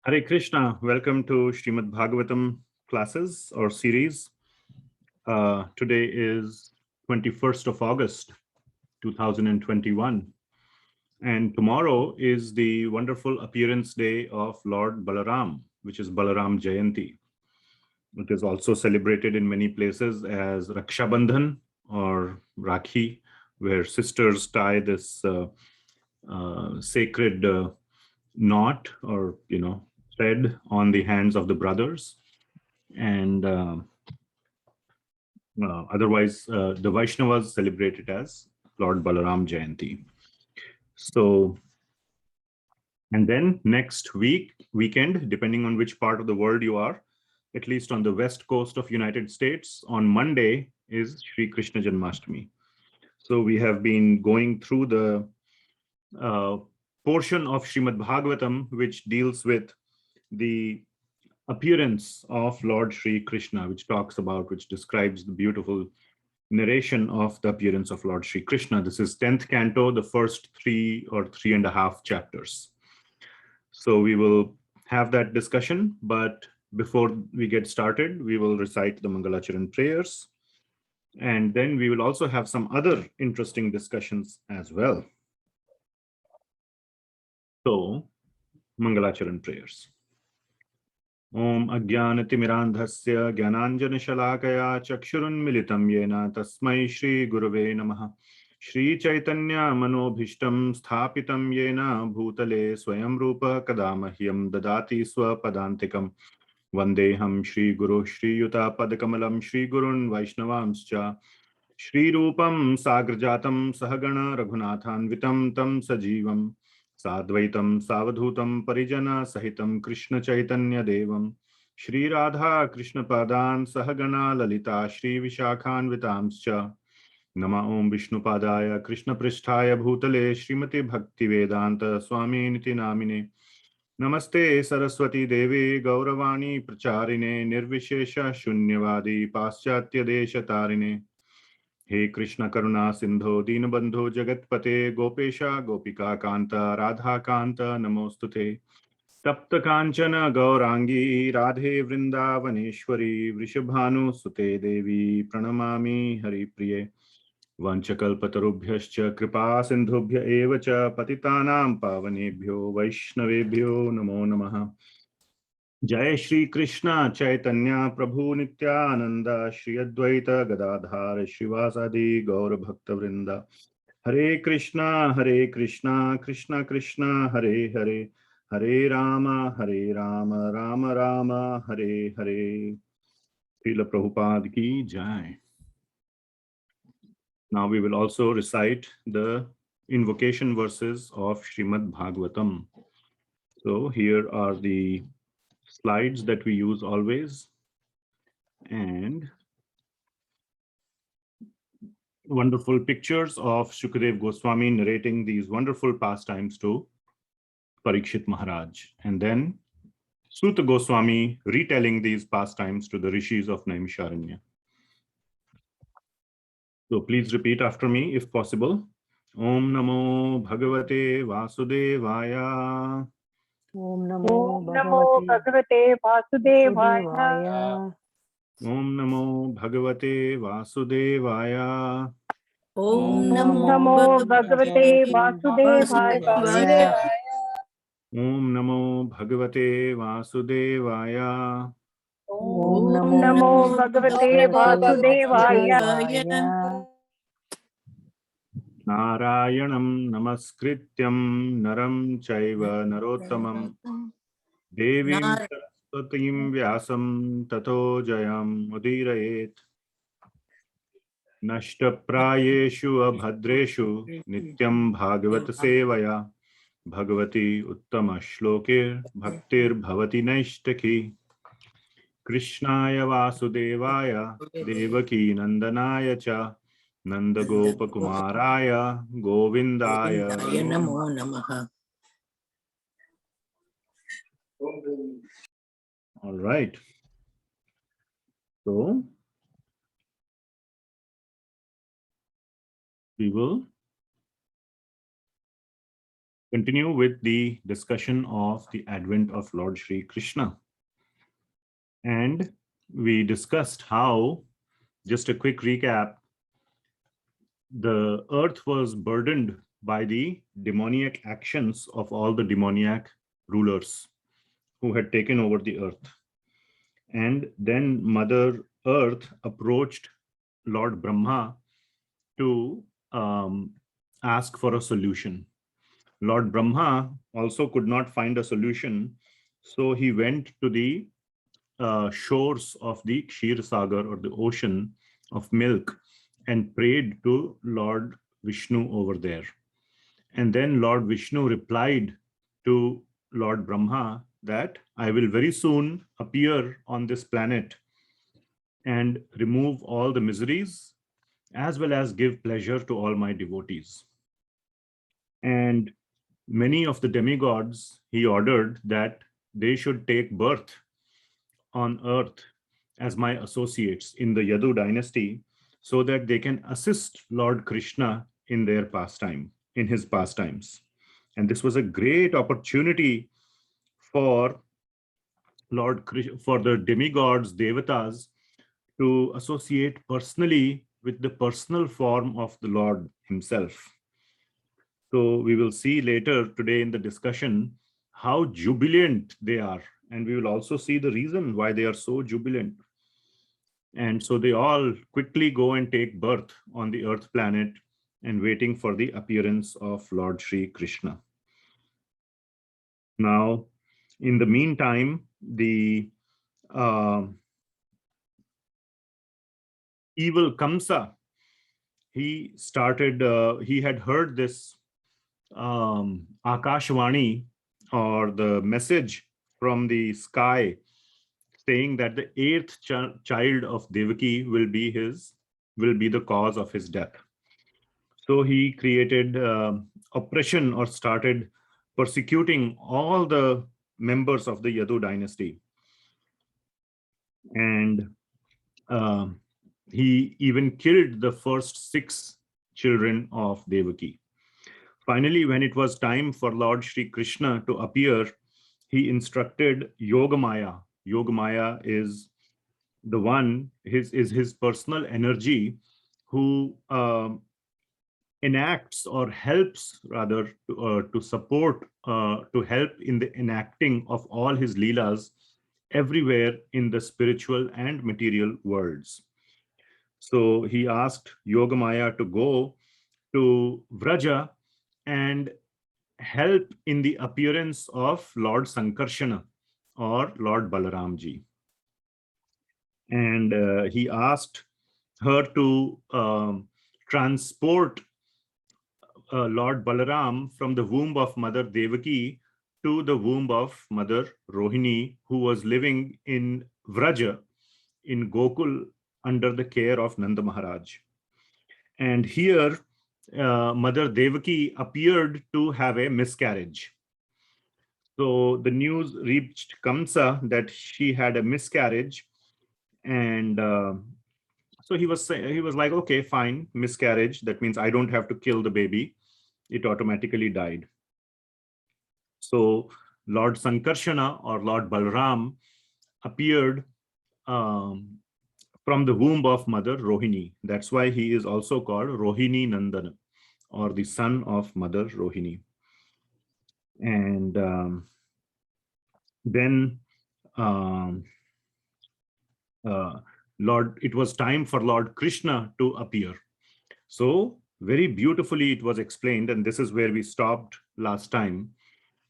Hare Krishna, welcome to Srimad Bhagavatam classes or series. Today is 21st of August, 2021. And tomorrow is the wonderful appearance day of Lord Balaram, which is Balaram Jayanti. It is also celebrated in many places as Raksha Bandhan or Rakhi, where sisters tie this sacred knot or, thread on the hands of the brothers. And otherwise, the Vaishnavas celebrate it as Lord Balaram Jayanti. So, and then next weekend, depending on which part of the world you are, at least on the west coast of United States, on Monday is Sri Krishna Janmashtami. So we have been going through the portion of Srimad Bhagavatam, which deals with the appearance of Lord Sri Krishna, which describes the beautiful narration of the appearance of Lord Sri Krishna. This is 10th canto, the first 3 or 3.5 chapters. So we will have that discussion, but before we get started, we will recite the Mangalacharan prayers. And then we will also have some other interesting discussions as well. So, Mangalacharan prayers. Om Ajnanatimirandhasya Jnananjanashalakaya Chakshurunmilitam Yena Tasmai Shri Gurave Namaha. Shri Chaitanya Manobhishtam Sthapitam Yena Bhutale Swayam Rupa Kadamahyam Dadati Swapadantikam. Vandeham Shri Guru Shri Yuta Padakamalam Shri Gurun Vaishnavamscha. Shri Rupam Sagrajatam Sahagana Raghunathanvitam Tam Sajivam. Sadvaitam Savadhutam Parijana Sahitam Krishna Chaitanya Devam. Shri Radha Krishna Padan Sahagana Lalita Shri Vishakhan Vitamscha. Nama Om Vishnu Padaya Krishna Pristhaya Bhutale Srimati Bhakti Vedanta Swami Niti Namine. Namaste Saraswati Devi Gauravani Pracharine Nirvishesha Shunyavadi Paschatya Desha Tarine. हे कृष्ण करुणा सिंधो दीनबंधो जगतपते गोपेशा गोपिका कांता राधा कांत नमोस्तुते तप्त कांचन गौरांगी राधे वृंदावनेश्वरी वृषभानुसुते देवी प्रणमामि हरिप्रिये वंशकल्पतरुभ्यश्च कृपा सिंधुभ्य एव च पतितानां पावनेभ्यो वैष्णवेभ्यो नमो नमः। जय श्री कृष्ण चैतन्य प्रभु नित्यानंद श्री अद्वैत गदाधार श्रीवासादि गौर भक्त वृंद। हरे कृष्णा कृष्णा कृष्णा हरे हरे, हरे राम राम राम हरे हरे। श्रील प्रभुपाद की जय। Now we will also recite the invocation verses of Srimad Bhagavatam. So here are the slides that we use always, and wonderful pictures of Shukadev Goswami narrating these wonderful pastimes to Parikshit Maharaj, and then Suta Goswami retelling these pastimes to the rishis of Naimisharanya. So please repeat after me if possible. Om Namo Bhagavate Vasudevaya. Om Namo Bhagavate Vasudevaya. Om Namo Bhagavate Vasudevaya. Om Namo Bhagavate Vasudevaya. Om Namo Bhagavate Vasudevaya. Om Namo Bhagavate Vasudevaya. Narayanam Namaskrityam Naram Chaiva Narottamam Devim Saraswatim Vyasam Tato Jayam Udirayet. Nashtaprayeshu Abhadreshu Nityam Bhagavat Sevaya Bhagavati Uttama Shlokir Bhaktir Bhavati Naishtaki. Krishnaya Vasudevaya Devaki Nandanaya Cha Nanda Gopa Kumaraya Govindaya Namo Namaha. All right. So we will continue with the discussion of the advent of Lord Shri Krishna. And we discussed how, just a quick recap, the earth was burdened by the demoniac actions of all the demoniac rulers who had taken over the earth. And then Mother Earth approached Lord Brahma to ask for a solution. Lord Brahma also could not find a solution, so he went to the shores of the Kshir Sagar, or the ocean of milk, and prayed to Lord Vishnu over there. And then Lord Vishnu replied to Lord Brahma that I will very soon appear on this planet and remove all the miseries, as well as give pleasure to all my devotees. And many of the demigods, he ordered that they should take birth on earth as my associates in the Yadu dynasty, so that they can assist Lord Krishna in their pastime, in his pastimes. And this was a great opportunity for the demigods, devatas, to associate personally with the personal form of the Lord himself. So we will see later today in the discussion how jubilant they are. And we will also see the reason why they are so jubilant. And so they all quickly go and take birth on the earth planet and waiting for the appearance of Lord Shri Krishna. Now, in the meantime, the evil Kamsa, he had heard this Akashvani, or the message from the sky, saying that the 8th child of Devaki will be the cause of his death. So he created oppression, or started persecuting all the members of the Yadu dynasty. And he even killed the first 6 children of Devaki. Finally, when it was time for Lord Shri Krishna to appear, he instructed Yogamaya. Yogamaya is the one, his personal energy, who enacts, or helps rather, to support, to help in the enacting of all his leelas everywhere in the spiritual and material worlds. So he asked Yogamaya to go to Vraja and help in the appearance of Lord Sankarshana, or Lord Balaramji. And he asked her to transport Lord Balaram from the womb of Mother Devaki to the womb of Mother Rohini, who was living in Vraja, in Gokul, under the care of Nanda Maharaj. And here, Mother Devaki appeared to have a miscarriage. So the news reached Kamsa that she had a miscarriage, and so he was like, okay, fine, miscarriage. That means I don't have to kill the baby; it automatically died. So Lord Sankarshana, or Lord Balram, appeared from the womb of Mother Rohini. That's why he is also called Rohini Nandana, or the son of Mother Rohini. And then it was time for Lord Krishna to appear. So very beautifully it was explained, and this is where we stopped last time,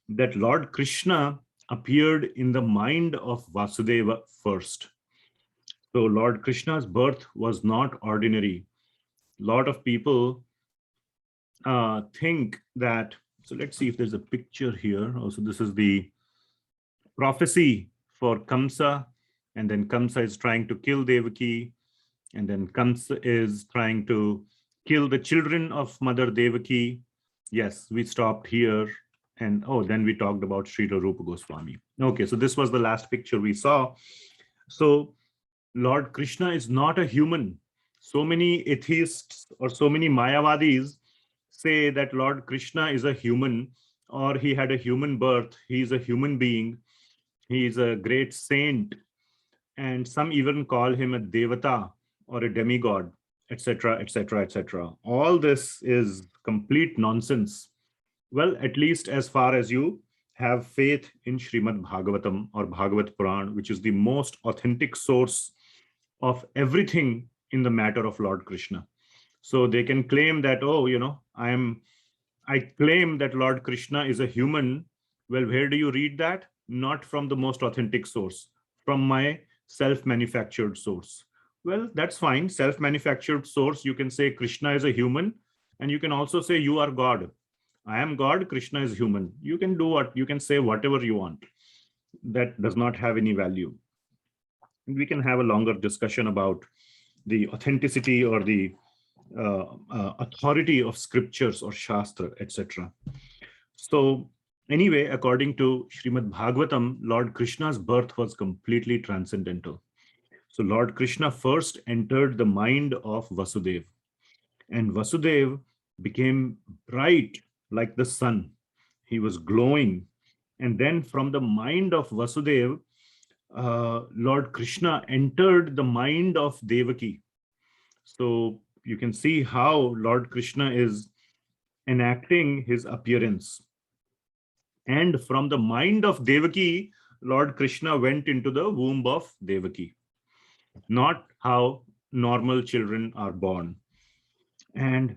that Lord Krishna appeared in the mind of Vasudeva first. So Lord Krishna's birth was not ordinary. A lot of people think that, so let's see if there's a picture here. Also, this is the prophecy for Kamsa, and then Kamsa is trying to kill Devaki, and then Kamsa is trying to kill the children of Mother Devaki. Yes, we stopped here, and then we talked about Srila Rupa Goswami. Okay, so this was the last picture we saw. So Lord Krishna is not a human. So many atheists or so many Mayavadis say that Lord Krishna is a human or he had a human birth. He is a human being. He is a great saint, and some even call him a devata or a demigod, etc., etc., etc. All this is complete nonsense. Well, at least as far as you have faith in Srimad Bhagavatam or Bhagavat Puran, which is the most authentic source of everything in the matter of Lord Krishna. So they can claim that, oh, I claim that Lord Krishna is a human. Well, where do you read that? Not from the most authentic source, from my self-manufactured source. Well, that's fine. Self-manufactured source, you can say Krishna is a human, and you can also say you are God. I am God, Krishna is human. You can do what, you can say whatever you want. That does not have any value. And we can have a longer discussion about the authenticity or the authority of scriptures or Shastra, etc. So anyway, according to Srimad Bhagavatam, Lord Krishna's birth was completely transcendental. So Lord Krishna first entered the mind of Vasudeva, and Vasudeva became bright like the sun. He was glowing. And then from the mind of Vasudeva, Lord Krishna entered the mind of Devaki. So you can see how Lord Krishna is enacting his appearance. And from the mind of Devaki, Lord Krishna went into the womb of Devaki. Not how normal children are born. And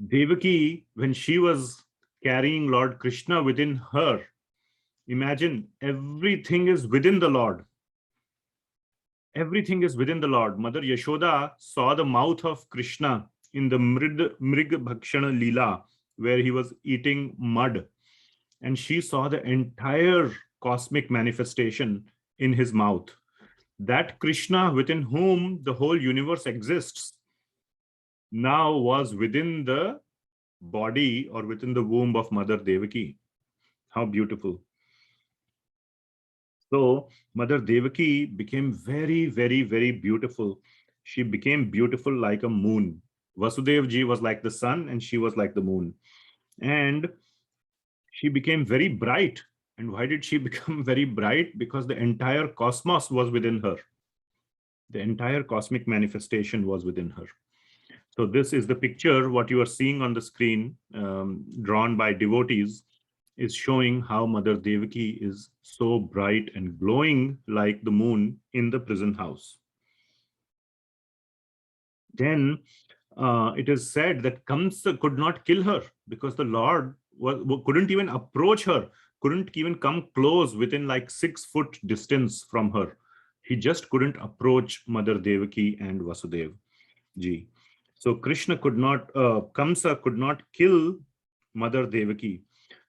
Devaki, when she was carrying Lord Krishna within her, imagine everything is within the Lord. Everything is within the Lord. Mother Yashoda saw the mouth of Krishna in the Mrig Bhakshana Leela, where he was eating mud. And she saw the entire cosmic manifestation in his mouth. That Krishna within whom the whole universe exists now was within the body or within the womb of Mother Devaki. How beautiful. So Mother Devaki became very, very, very beautiful. She became beautiful like a moon. Vasudeva ji was like the sun and she was like the moon. And she became very bright. And why did she become very bright? Because the entire cosmos was within her. The entire cosmic manifestation was within her. So this is the picture. What you are seeing on the screen, drawn by devotees, is showing how Mother Devaki is so bright and glowing like the moon in the prison house. Then it is said that Kamsa could not kill her because the Lord couldn't even approach her, couldn't even come close within like 6 foot distance from her. He just couldn't approach Mother Devaki and Vasudeva ji. So Krishna could not, Kamsa could not kill Mother Devaki.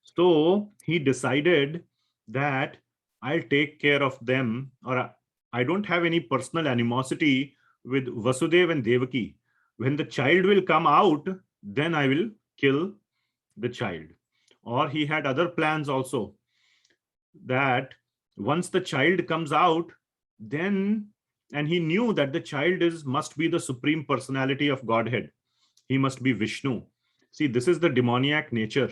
So he decided that I'll take care of them, or I don't have any personal animosity with Vasudeva and Devaki. When the child will come out, then I will kill the child. Or he had other plans also, that once the child comes out, then, and he knew that the child must be the supreme personality of Godhead. He must be Vishnu. See, this is the demoniac nature.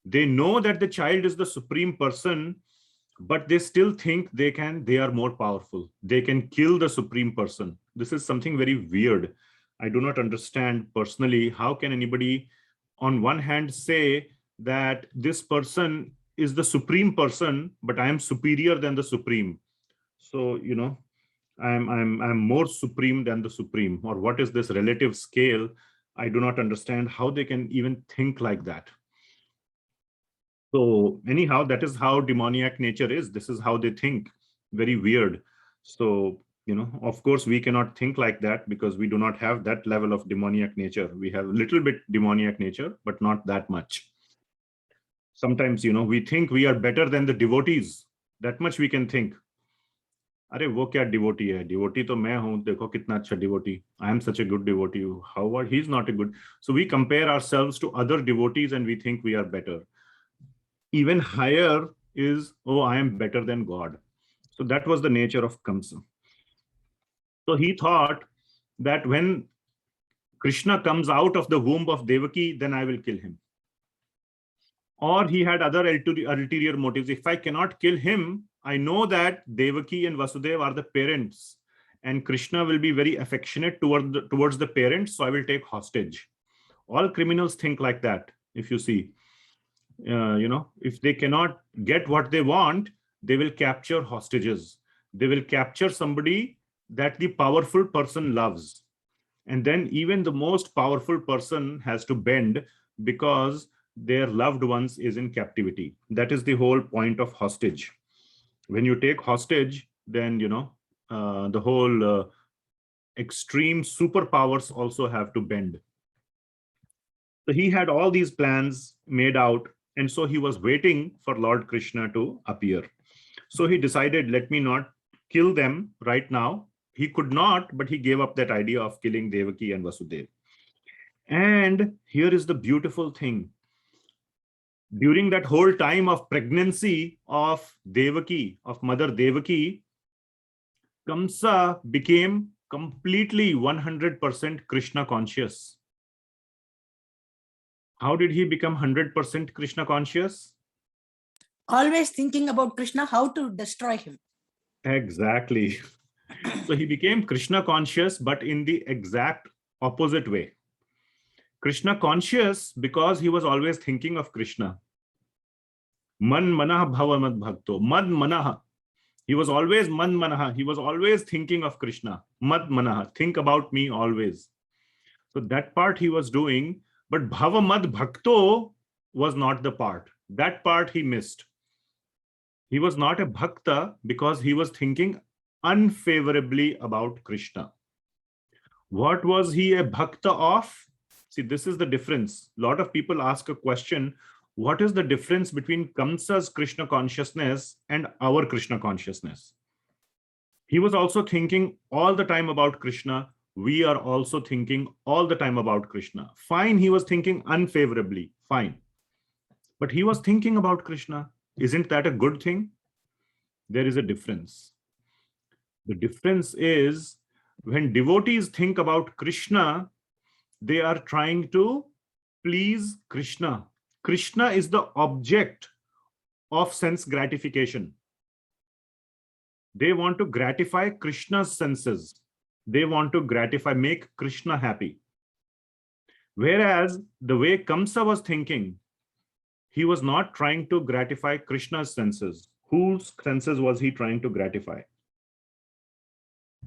They know that the child is the supreme person, but they still think they are more powerful. They can kill the supreme person. This is something very weird. I do not understand personally, how can anybody on one hand say that this person is the supreme person, but I am superior than the supreme. So, I'm more supreme than the supreme, or what is this relative scale? I do not understand how they can even think like that. So anyhow, that is how demoniac nature is. This is how they think. Very weird. So, of course, we cannot think like that because we do not have that level of demoniac nature. We have a little bit demoniac nature, but not that much. Sometimes, we think we are better than the devotees. That much we can think. अरे वो क्या devotee है, devotee तो मैं हूं, देखो कितना अच्छा devotee, I am such a good devotee, how are he is not a good. So we compare ourselves to other devotees and we think we are better. Even higher is, oh, I am better than God. So that was the nature of Kamsa. So he thought that when Krishna comes out of the womb of Devaki, then I will kill him. or he had other ulterior motives. If I cannot kill him, I know that Devaki and Vasudeva are the parents, and Krishna will be very affectionate towards the parents, so I will take hostage. All criminals think like that. If you see, if they cannot get what they want, they will capture hostages. They will capture somebody that the powerful person loves. And then even the most powerful person has to bend because their loved ones is in captivity. That is the whole point of hostage. When you take hostage, then, the whole extreme superpowers also have to bend. So he had all these plans made out, and so he was waiting for Lord Krishna to appear. So he decided, let me not kill them right now. He could not, but he gave up that idea of killing Devaki and Vasudeva. And here is the beautiful thing. During that whole time of pregnancy of Devaki, of Mother Devaki, Kamsa became completely 100% Krishna conscious. How did he become 100% Krishna conscious? Always thinking about Krishna, how to destroy him. Exactly. So he became Krishna conscious, but in the exact opposite way. Krishna conscious because he was always thinking of Krishna. Man manah bhava mad bhakto. Mad manah. He was always man manah. He was always thinking of Krishna. Mad manah. Think about me always. So that part he was doing, but bhava mad bhakto was not the part. That part he missed. He was not a bhakta because he was thinking unfavorably about Krishna. What was he a bhakta of? See, this is the difference. A lot of people ask a question, what is the difference between Kamsa's Krishna consciousness and our Krishna consciousness? He was also thinking all the time about Krishna. We are also thinking all the time about Krishna. Fine, he was thinking unfavorably, fine. But he was thinking about Krishna. Isn't that a good thing? There is a difference. The difference is when devotees think about Krishna, they are trying to please Krishna. Krishna is the object of sense gratification. They want to gratify Krishna's senses. They want to make Krishna happy. Whereas the way Kamsa was thinking, he was not trying to gratify Krishna's senses. Whose senses was he trying to gratify?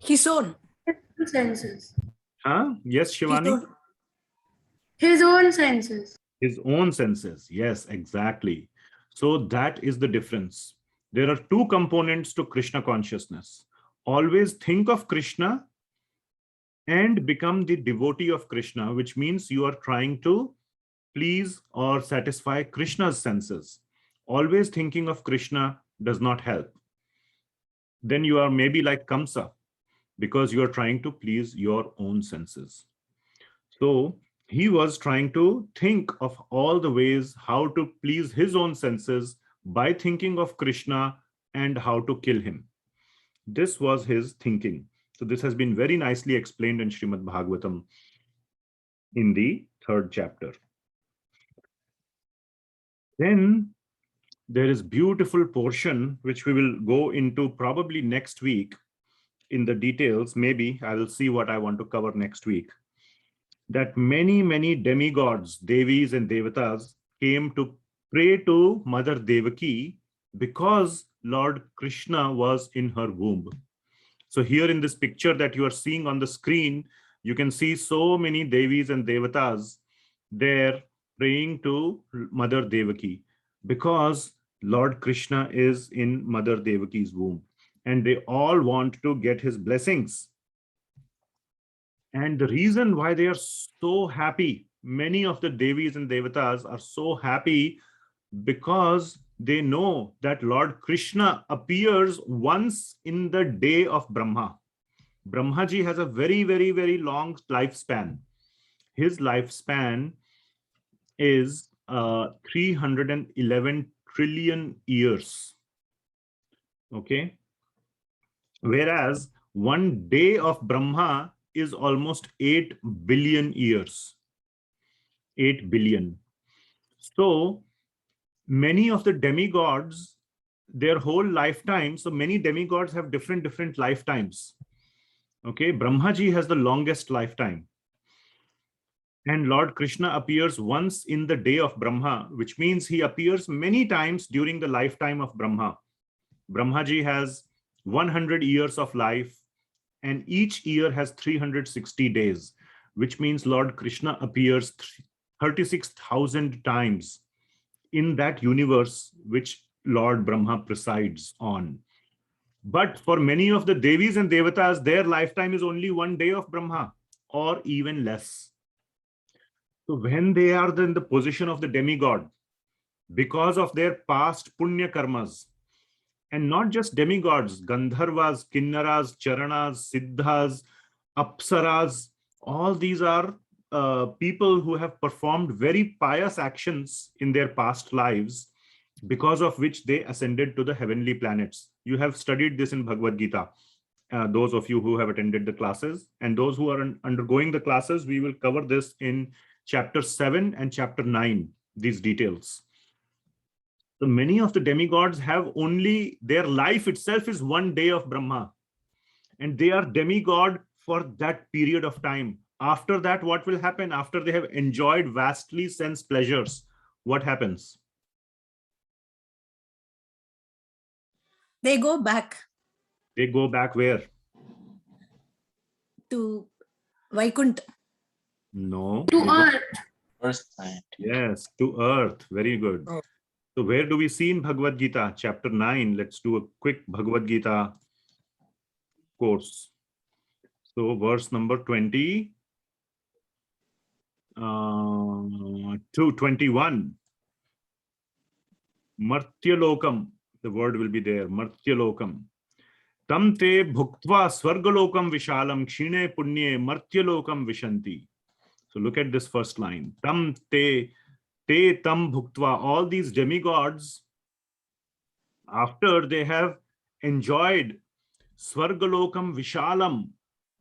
His own. Senses. Yes, Shivani? His own senses. His own senses. Yes, exactly. So that is the difference. There are two components to Krishna consciousness. Always think of Krishna and become the devotee of Krishna, which means you are trying to please or satisfy Krishna's senses. Always thinking of Krishna does not help. Then you are maybe like Kamsa, because you are trying to please your own senses. So he was trying to think of all the ways how to please his own senses by thinking of Krishna and how to kill him. This was his thinking. So this has been very nicely explained in Srimad Bhagavatam in the 3rd chapter. Then there is beautiful portion which we will go into probably next week in the details. Maybe I will see what I want to cover next week. That many demigods, Devis and Devatas came to pray to Mother Devaki because Lord Krishna was in her womb. So here in this picture that you are seeing on the screen, you can see so many Devis and Devatas there praying to Mother Devaki because Lord Krishna is in Mother Devaki's womb and they all want to get his blessings. And the reason why they are so happy, many of the Devis and Devatas are so happy because they know that Lord Krishna appears once in the day of Brahma. Brahmaji has a very long lifespan. His lifespan is 311 trillion years. Okay. Whereas one day of Brahma is almost 8 billion years. 8 billion. So many of the demigods, their whole lifetime, so many demigods have different lifetimes. Okay, Brahmaji has the longest lifetime. And Lord Krishna appears once in the day of Brahma, which means he appears many times during the lifetime of Brahma. Brahmaji has 100 years of life, and each year has 360 days, which means Lord Krishna appears 36,000 times in that universe which Lord Brahma presides on. But for many of the Devis and Devatas, their lifetime is only one day of Brahma or even less. So when they are in the position of the demigod, because of their past punya karmas, and not just demigods, Gandharvas, Kinnaras, Charanas, Siddhas, Apsaras, all these are people who have performed very pious actions in their past lives, because of which they ascended to the heavenly planets. You have studied this in Bhagavad Gita. Those of you who have attended the classes, and those who are undergoing the classes, we will cover this in chapter 7 and chapter 9, these details. So many of the demigods have only, their life itself is one day of Brahma, and they are demigod for that period of time. After that, what will happen? After they have enjoyed vastly sense pleasures, what happens? They go back They go back where? to Vaikuntha. No. To they go- earth. First planet. Yes, to earth. Very good. Oh. So where do we see in Bhagavad Gita? Chapter 9. Let's do a quick Bhagavad Gita course. So verse number 20 to 21. Martyalokam. The word will be there. Martyalokam. Tam te bhuktva swargalokam vishalam kshine punye martyalokam vishanti. So look at this first line. Tam te tam bhuktva. All these demigods, after they have enjoyed swargalokam vishalam,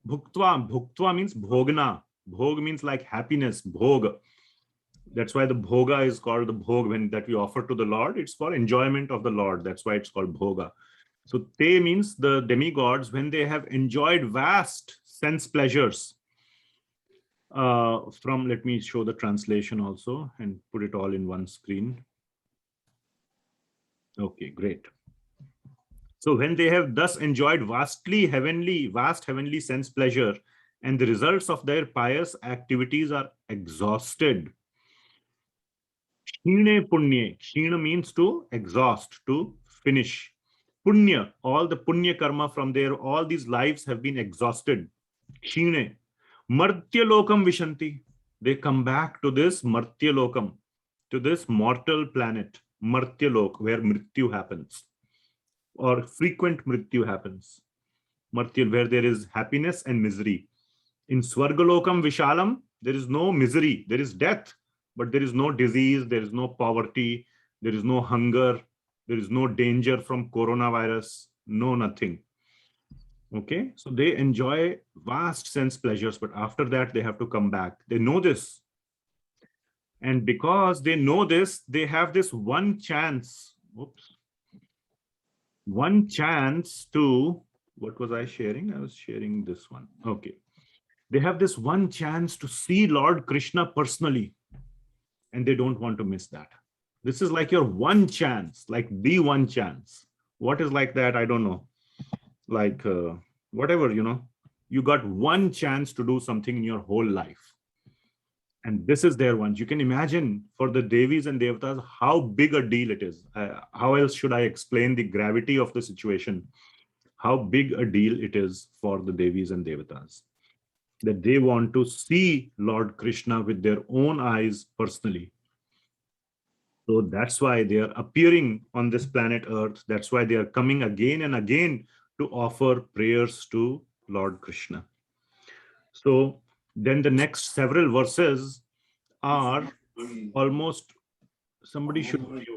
bhuktva means bhogna. Bhog means like happiness, bhog. That's why the bhoga is called the bhog that we offer to the Lord. It's for enjoyment of the Lord. That's why it's called bhoga. So te means the demigods, when they have enjoyed vast sense pleasures. Let me show the translation also and put it all in one screen. Okay, great. So when they have thus enjoyed vast heavenly sense pleasure, and the results of their pious activities are exhausted. Kshine punye. Kshina means to exhaust, to finish. Punya, all the punya karma from all these lives have been exhausted. Kshine. Martyalokam vishanti. They come back to this Martyalokam, to this mortal planet, Martyalok, where mrityu happens, or frequent mrityu happens. Martyal, where there is happiness and misery. In Swargalokam Vishalam, there is no misery, there is death, but there is no disease, there is no poverty, there is no hunger, there is no danger from coronavirus, no nothing. Okay, so they enjoy vast sense pleasures, but after that they have to come back. They know this. And because they know this, they have this one chance. Oops. One chance to, what was I sharing? I was sharing this one. Okay. They have this one chance to see Lord Krishna personally, and they don't want to miss that. This is like your one chance, like the one chance. What is like that? I don't know. Like whatever, you got one chance to do something in your whole life. And this is their one. You can imagine for the Devis and Devatas how big a deal it is. How else should I explain the gravity of the situation? How big a deal it is for the Devis and Devatas, that they want to see Lord Krishna with their own eyes personally. So that's why they are appearing on this planet Earth. That's why they are coming again and again to offer prayers to Lord Krishna. So then the next several verses are almost, somebody should mute.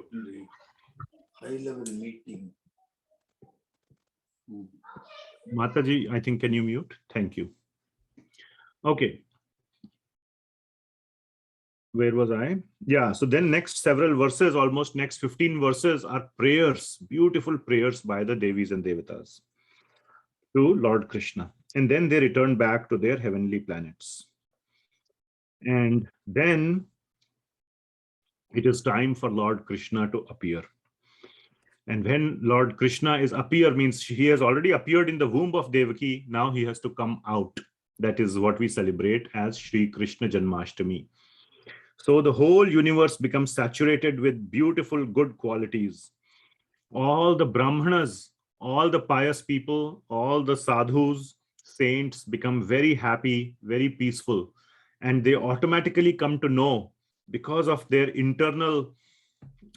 High-level meeting. Mataji, I think, can you mute? Thank you. Okay. Where was I? Yeah. So then next several verses, almost next 15 verses are prayers, beautiful prayers by the Devis and Devatas to Lord Krishna. And then they return back to their heavenly planets. And then it is time for Lord Krishna to appear. And when Lord Krishna is appear, means he has already appeared in the womb of Devaki. Now he has to come out. That is what we celebrate as Shri Krishna Janmashtami. So the whole universe becomes saturated with beautiful, good qualities. All the Brahmanas, all the pious people, all the sadhus, saints become very happy, very peaceful. And they automatically come to know, because of their internal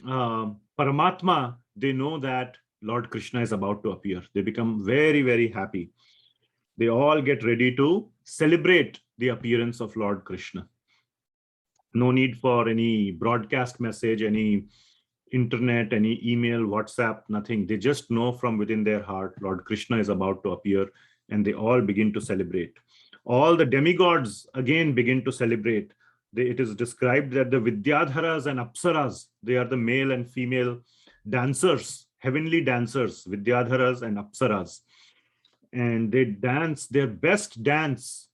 Paramatma, they know that Lord Krishna is about to appear. They become very, very happy. They all get ready to celebrate the appearance of Lord Krishna. No need for any broadcast message, any internet, any email, WhatsApp, nothing. They just know from within their heart, Lord Krishna is about to appear, and they all begin to celebrate. All the demigods again begin to celebrate. It is described that the Vidyadharas and Apsaras, they are the male and female dancers, heavenly dancers, Vidyadharas and Apsaras. And they dance their best dance.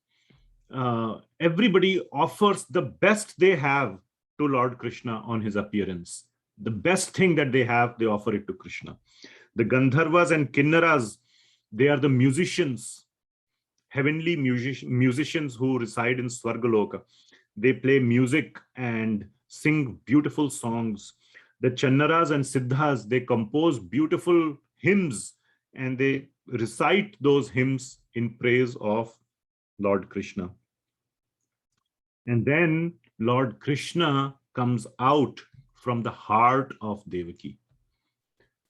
Everybody offers the best they have to Lord Krishna on his appearance. The best thing that they have, they offer it to Krishna. The Gandharvas and Kinnaras, they are the musicians, heavenly musicians who reside in Swargaloka. They play music and sing beautiful songs. The Channaras and Siddhas, they compose beautiful hymns and they recite those hymns in praise of Lord Krishna. And then Lord Krishna comes out from the heart of Devaki.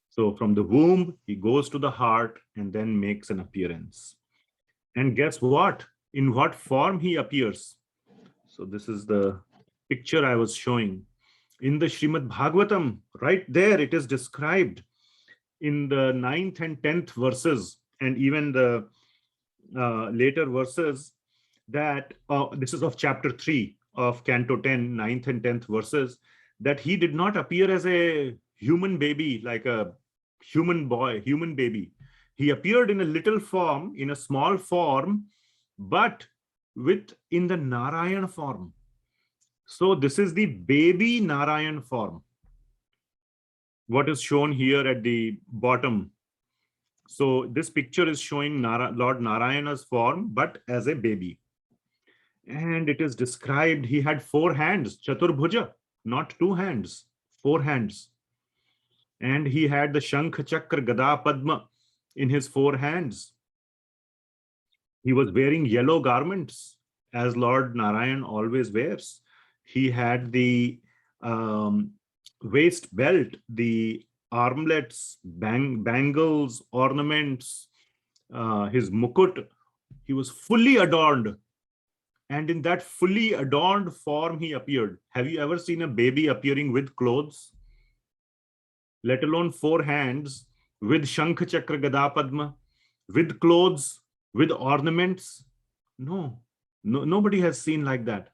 So from the womb, he goes to the heart and then makes an appearance. And guess what? In what form he appears? So this is the picture I was showing. In the Srimad Bhagavatam, right there, it is described in the 9th and 10th verses, and even the later verses, that this is of chapter 3 of Canto 10, 9th and 10th verses, that he did not appear as a human baby, like a human boy, human baby. He appeared in a little form, in a small form, but in the Narayan form. So this is the baby Narayan form. What is shown here at the bottom. So this picture is showing Lord Narayana's form, but as a baby. And it is described, he had 4 hands, Chaturbhuja, not 2 hands, 4 hands. And he had the Shankh, Chakra, Gada, Padma in his 4 hands. He was wearing yellow garments, as Lord Narayan always wears. He had the waist belt, the armlets, bangles, ornaments, his mukut. He was fully adorned. And in that fully adorned form, he appeared. Have you ever seen a baby appearing with clothes? Let alone 4 hands, with Shankh, Chakra, Gada, Padma, with clothes, with ornaments? No, nobody has seen like that.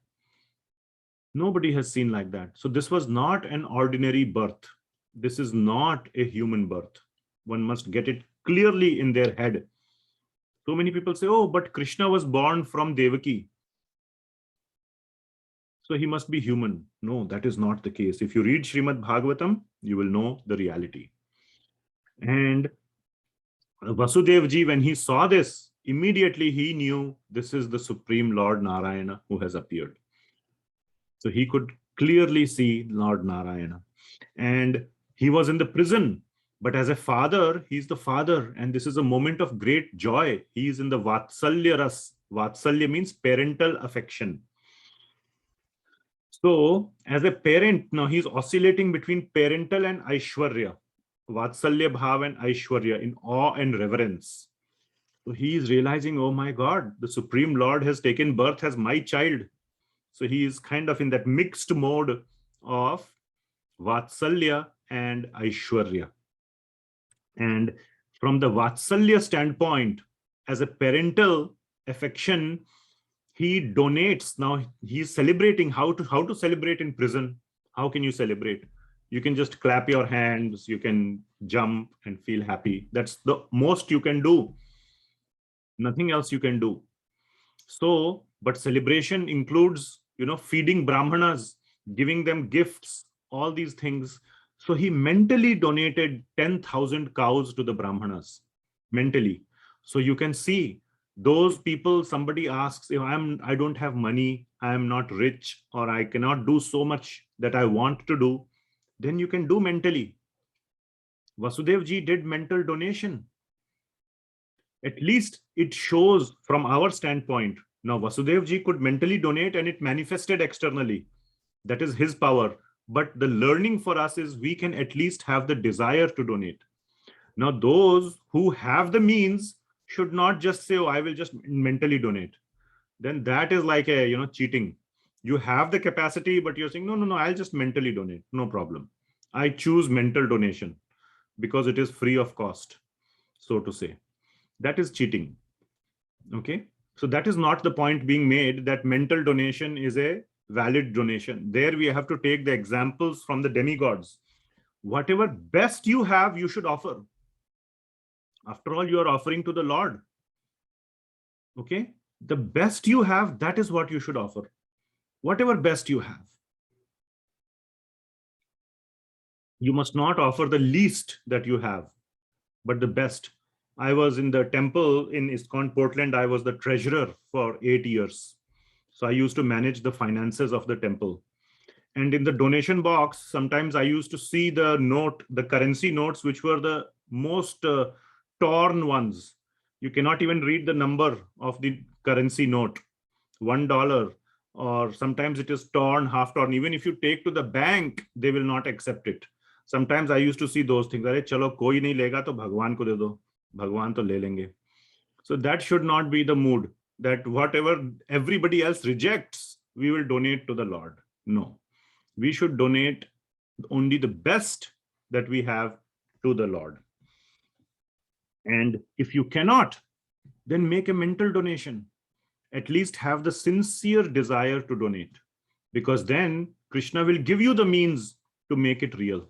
Nobody has seen like that. So this was not an ordinary birth. This is not a human birth. One must get it clearly in their head. So many people say, oh, but Krishna was born from Devaki, so he must be human. No, that is not the case. If you read Srimad Bhagavatam, you will know the reality. And Vasudevji, when he saw this, immediately he knew this is the Supreme Lord Narayana who has appeared. So he could clearly see Lord Narayana. And he was in the prison, but as a father, he's the father. And this is a moment of great joy. He is in the Vatsalya Ras. Vatsalya means parental affection. So as a parent, now he's oscillating between parental and Aishwarya, Vatsalya Bhav and Aishwarya, in awe and reverence. So he is realizing, oh my God, the Supreme Lord has taken birth as my child. So he is kind of in that mixed mode of Vatsalya and Aishwarya. And from the Vatsalya standpoint, as a parental affection, he donates. Now he's celebrating. How to celebrate in prison? How can you celebrate? You can just clap your hands, you can jump and feel happy. That's the most you can do. Nothing else you can do. So, but celebration includes, feeding brahmanas, giving them gifts, all these things. So he mentally donated 10,000 cows to the brahmanas, mentally. So you can see those people, somebody asks, if I don't have money, I am not rich, or I cannot do so much that I want to do, then you can do mentally. Vasudev ji did mental donation. At least it shows from our standpoint. Now Vasudev ji could mentally donate and it manifested externally. That is his power. But the learning for us is we can at least have the desire to donate. Now those who have the means should not just say, oh, I will just mentally donate. Then that is like a, cheating. You have the capacity, but you're saying, no, I'll just mentally donate. No problem. I choose mental donation because it is free of cost, so to say. That is cheating. Okay. So that is not the point being made that mental donation is a valid donation. There we have to take the examples from the demigods. Whatever best you have, you should offer. After all, you are offering to the Lord. Okay. The best you have, that is what you should offer. Whatever best you have. You must not offer the least that you have, but the best. I was in the temple in ISKCON Portland. I was the treasurer for 8 years. So I used to manage the finances of the temple. And in the donation box, sometimes I used to see the currency notes, which were the most torn ones. You cannot even read the number of the currency note, $1, or sometimes it is torn, half torn. Even if you take to the bank, they will not accept it. Sometimes I used to see those things. Arey, chalo, koi nahi lega to Bhagwan ko de do. Bhagwan to le lenge. So that should not be the mood, that whatever everybody else rejects, we will donate to the Lord. No, we should donate only the best that we have to the Lord. And if you cannot, then make a mental donation. At least have the sincere desire to donate, because then Krishna will give you the means to make it real.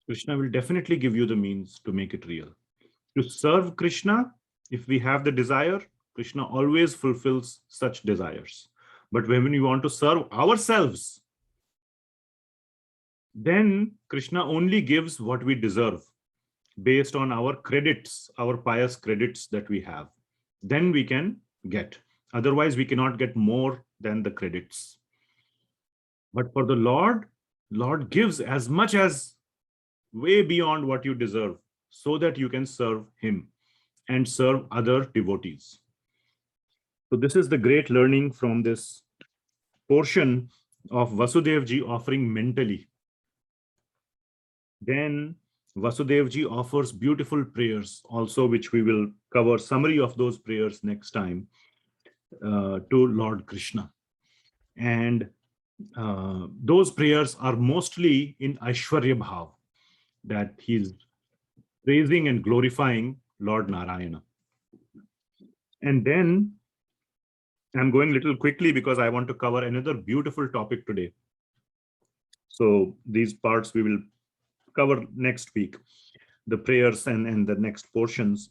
Krishna will definitely give you the means to make it real. To serve Krishna, if we have the desire, Krishna always fulfills such desires. But when we want to serve ourselves, then Krishna only gives what we deserve based on our credits, our pious credits that we have. Then we can get. Otherwise, we cannot get more than the credits. But for the Lord gives as much as way beyond what you deserve, so that you can serve him and serve other devotees. So this is the great learning from this portion of Vasudev ji offering mentally. Then Vasudev ji offers beautiful prayers also, which we will cover summary of those prayers next time to Lord Krishna. And those prayers are mostly in Aishwarya Bhav, that he's praising and glorifying Lord Narayana. And then I'm going a little quickly because I want to cover another beautiful topic today. So these parts we will cover next week, the prayers and the next portions.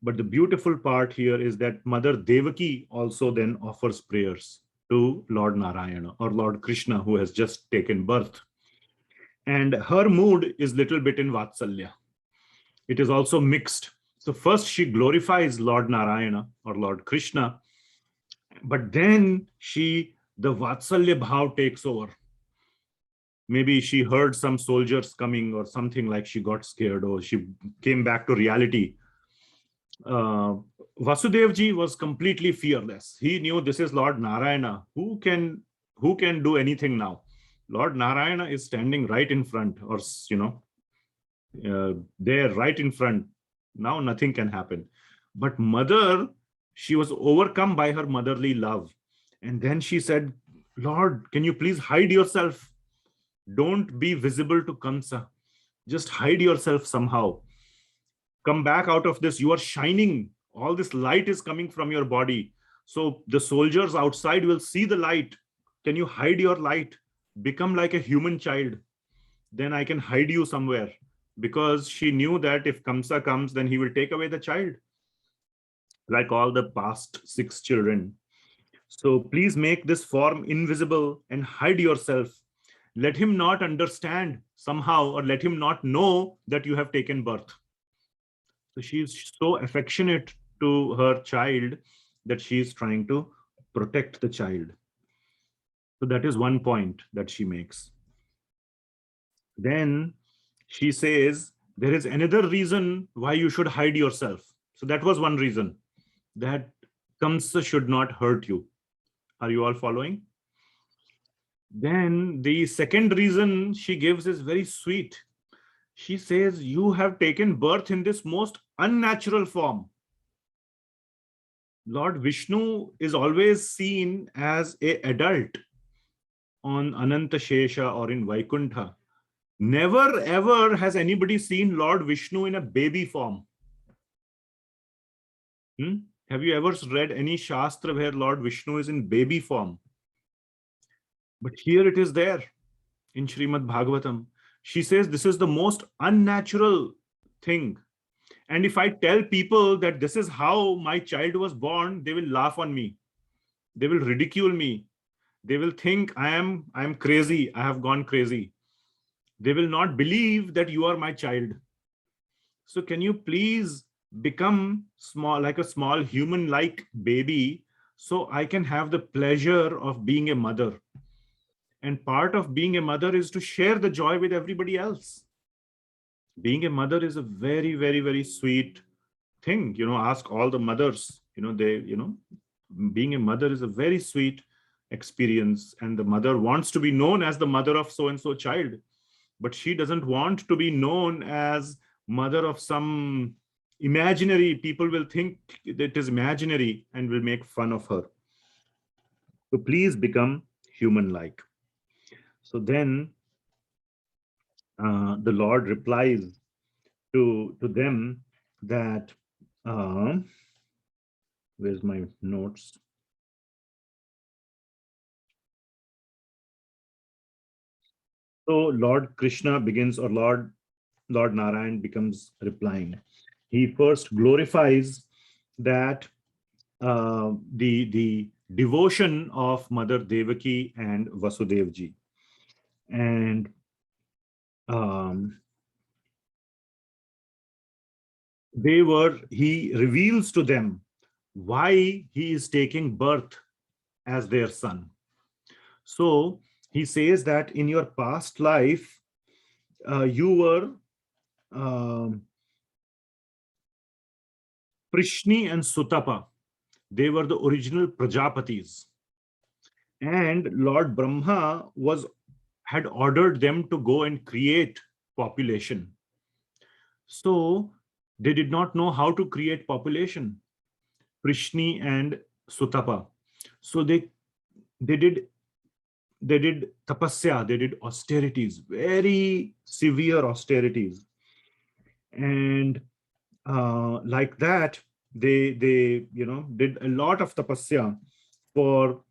But the beautiful part here is that Mother Devaki also then offers prayers to Lord Narayana or Lord Krishna, who has just taken birth. And her mood is little bit in Vatsalya. It is also mixed. So first she glorifies Lord Narayana or Lord Krishna, but then the Vatsalya Bhav takes over. Maybe she heard some soldiers coming or something, like she got scared or she came back to reality. Vasudev ji was completely fearless. He knew this is Lord Narayana. Who can do anything now? Lord Narayana is standing right in front, or there right in front. Now nothing can happen. But mother, she was overcome by her motherly love. And then she said, Lord, can you please hide yourself? Don't be visible to Kamsa. Just hide yourself somehow. Come back out of this. You are shining All this light is coming from your body. So the soldiers outside will see the light. Can you hide your light? Become like a human child. Then I can hide you somewhere. Because she knew that if Kamsa comes, then he will take away the child. Like all the past 6 children. So please make this form invisible and hide yourself. Let him not understand somehow, or let him not know that you have taken birth. So she is so affectionate to her child that she is trying to protect the child. So that is one point that she makes. Then she says, there is another reason why you should hide yourself. So that was one reason, that Kamsa should not hurt you. Are you all following? Then the second reason she gives is very sweet. She says, you have taken birth in this most unnatural form. Lord Vishnu is always seen as an adult on Ananta Shesha or in Vaikuntha. Never ever has anybody seen Lord Vishnu in a baby form. Have you ever read any Shastra where Lord Vishnu is in baby form? But here it is there in Srimad Bhagavatam. She says this is the most unnatural thing. And if I tell people that this is how my child was born, they will laugh on me. They will ridicule me. They will think I am crazy. I have gone crazy. They will not believe that you are my child. So can you please become small, like a small human-like baby, so I can have the pleasure of being a mother. And part of being a mother is to share the joy with everybody else. Being a mother is a very, very, very sweet thing. Ask all the mothers, being a mother is a very sweet experience. And the mother wants to be known as the mother of so-and-so child. But she doesn't want to be known as mother of some imaginary. People will think that it is imaginary and will make fun of her. So please become human-like. So then the Lord replies to them that, where's my notes? So Lord Krishna begins, or Lord Narayan becomes replying. He first glorifies that the devotion of Mother Devaki and Vasudevji. And he reveals to them why he is taking birth as their son. So he says that in your past life, you were Prishni and Sutapa. They were the original Prajapatis. And Lord Brahma had ordered them to go and create population. So they did not know how to create population, Prishni and Sutapa. So they did tapasya, they did austerities, very severe austerities. And like that, they did a lot of tapasya for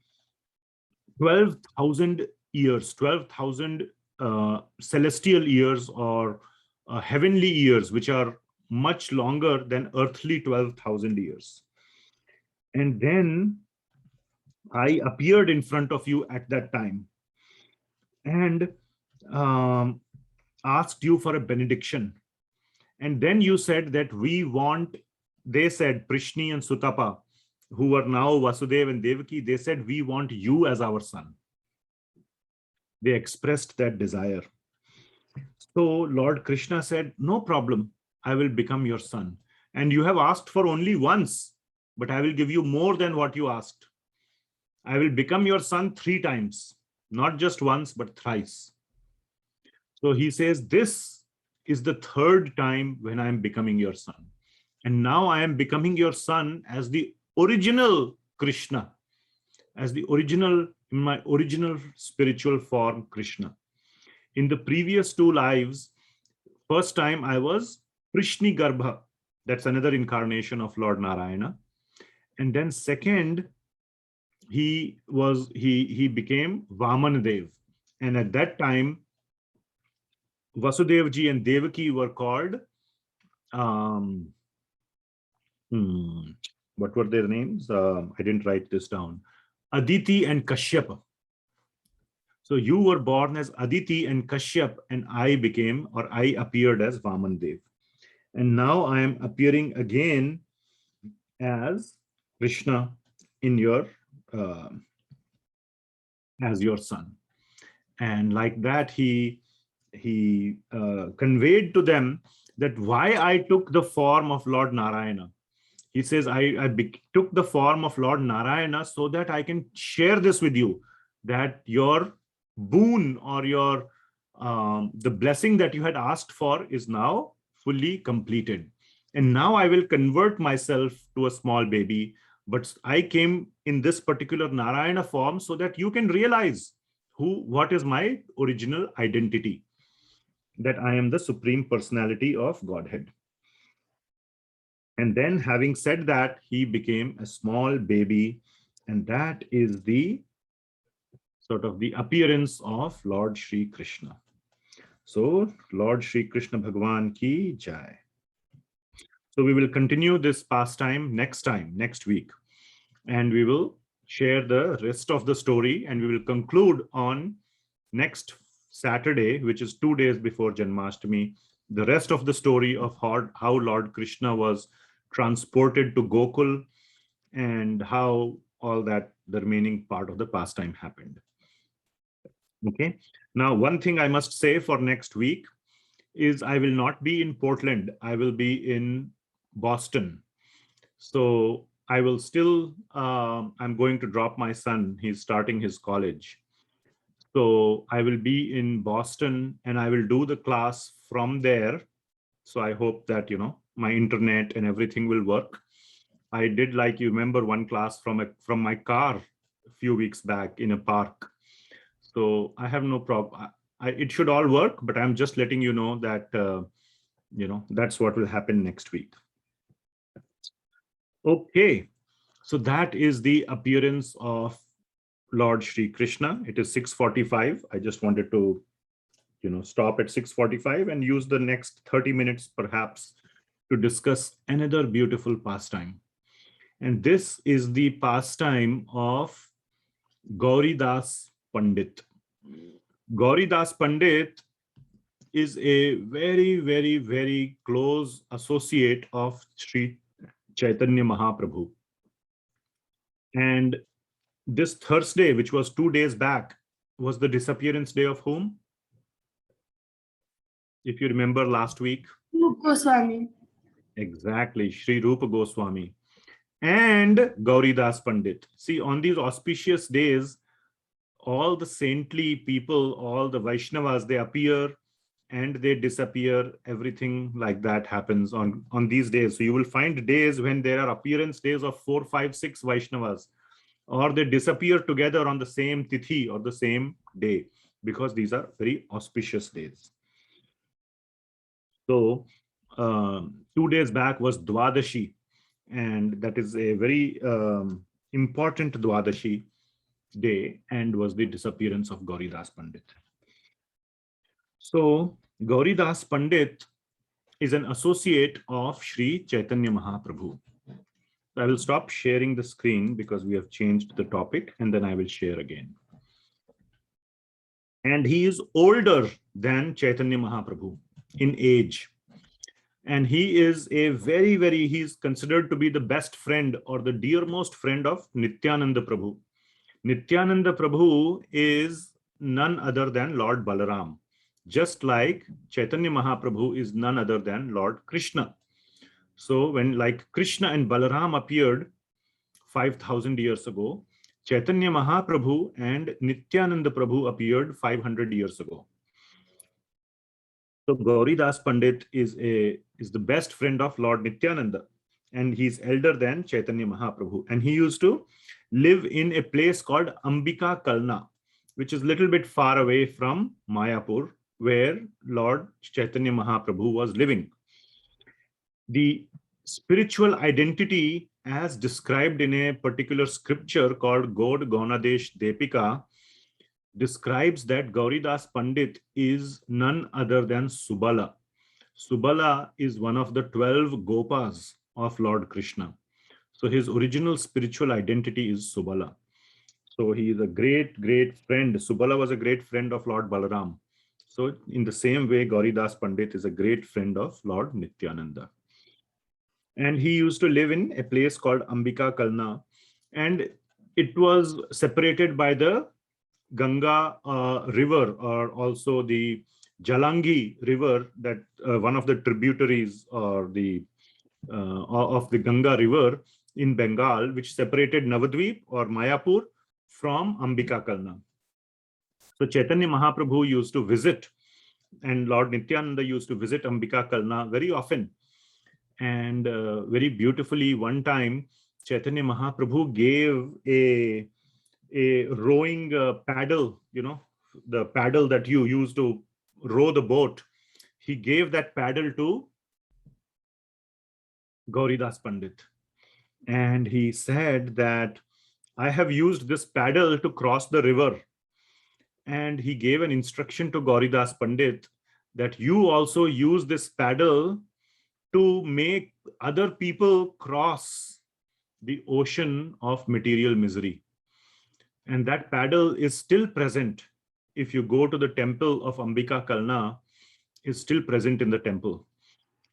12,000 years, 12,000 celestial years, or heavenly years, which are much longer than earthly 12,000 years. And then I appeared in front of you at that time and asked you for a benediction. And then you said that they said, Prishni and Sutapa, who are now Vasudeva and Devaki, they said, we want you as our son. They expressed that desire. So Lord Krishna said, no problem, I will become your son. And you have asked for only once, but I will give you more than what you asked. I will become your son 3 times, not just once, but thrice. So he says, this is the 3rd time when I am becoming your son. And now I am becoming your son as the original Krishna, as the original, in my original spiritual form, Krishna. In the previous 2 lives, first time I was Prishni Garbha, That's another incarnation of Lord Narayana. And then second, he became Vamanadev. And at that time, Vasudevji and Devaki were called, what were their names? I didn't write this down. Aditi and Kashyap. So you were born as Aditi and Kashyap, and I appeared as Vamanadev. And now I am appearing again as Krishna in your as your son. And like that, he conveyed to them that why I took the form of Lord Narayana. He says, I took the form of Lord Narayana so that I can share this with you, that your boon or your the blessing that you had asked for is now fully completed. And now I will convert myself to a small baby, but I came in this particular Narayana form so that you can realize what is my original identity, that I am the Supreme Personality of Godhead. And then having said that, he became a small baby, and that is the sort of the appearance of Lord Shri Krishna. So Lord Shri Krishna Bhagavan ki jai. So we will continue this pastime next week, and we will share the rest of the story, and we will conclude on next Saturday, which is 2 days before Janmashtami, the rest of the story of how Lord Krishna was transported to Gokul and how all that, the remaining part of the pastime happened. Okay. Now, one thing I must say for next week is I will not be in Portland. I will be in Boston. So I will still, I'm going to drop my son. He's starting his college. So I will be in Boston and I will do the class from there. So I hope that, my internet and everything will work. I did, like, you remember, one class from my car a few weeks back in a park. So I have no problem. It should all work, but I'm just letting you know that, that's what will happen next week. Okay. So that is the appearance of Lord Shri Krishna. It is 6:45. I just wanted to, stop at 6:45 and use the next 30 minutes perhaps to discuss another beautiful pastime. And this is the pastime of Gauridas Pandit. Gauridas Pandit is a very, very, very close associate of Sri Chaitanya Mahaprabhu. And this Thursday, which was 2 days back, was the disappearance day of whom? If you remember last week. Rupa Goswami. Exactly, Sri Rupa Goswami and Gauridas Pandit. See, on these auspicious days, all the saintly people, all the Vaishnavas, they appear and they disappear. Everything like that happens on these days. So you will find days when there are appearance days of 4, 5, 6 Vaishnavas, or they disappear together on the same tithi or the same day, because these are very auspicious days. So 2 days back was Dwadashi, and that is a very important Dwadashi day, and was the disappearance of Gauridas Pandit. So Gauridas Pandit is an associate of Sri Chaitanya Mahaprabhu. I will stop sharing the screen because we have changed the topic, and then I will share again. And he is older than Chaitanya Mahaprabhu in age. And he is he's considered to be the best friend or the dearmost friend of Nityananda Prabhu. Nityananda Prabhu is none other than Lord Balaram, just like Chaitanya Mahaprabhu is none other than Lord Krishna. So when, like, Krishna and Balaram appeared 5,000 years ago, Chaitanya Mahaprabhu and Nityananda Prabhu appeared 500 years ago. So Gauridas Pandit is the best friend of Lord Nityananda, and he's elder than Chaitanya Mahaprabhu. And he used to live in a place called Ambika Kalna, which is a little bit far away from Mayapur, where Lord Chaitanya Mahaprabhu was living. The spiritual identity as described in a particular scripture called God Gaunadesh Depika describes that Gauridas Pandit is none other than Subala. Subala is one of the 12 Gopas of Lord Krishna. So his original spiritual identity is Subala. So he is a great, great friend. Subala was a great friend of Lord Balaram. So in the same way, Gauridas Pandit is a great friend of Lord Nityananda. And he used to live in a place called Ambika Kalna. And it was separated by the Ganga river, or also the Jalangi river, that one of the tributaries or the of the Ganga river in Bengal, which separated Navadvip or Mayapur from Ambika Kalna. So Chaitanya Mahaprabhu used to visit, and Lord Nityananda used to visit Ambika Kalna very often. And very beautifully, one time Chaitanya Mahaprabhu gave a rowing paddle, the paddle that you use to row the boat. He gave that paddle to Gauridas Pandit. And he said that I have used this paddle to cross the river. And he gave an instruction to Gauridas Pandit that you also use this paddle to make other people cross the ocean of material misery. And that paddle is still present. If you go to the temple of Ambika Kalna, is still present in the temple.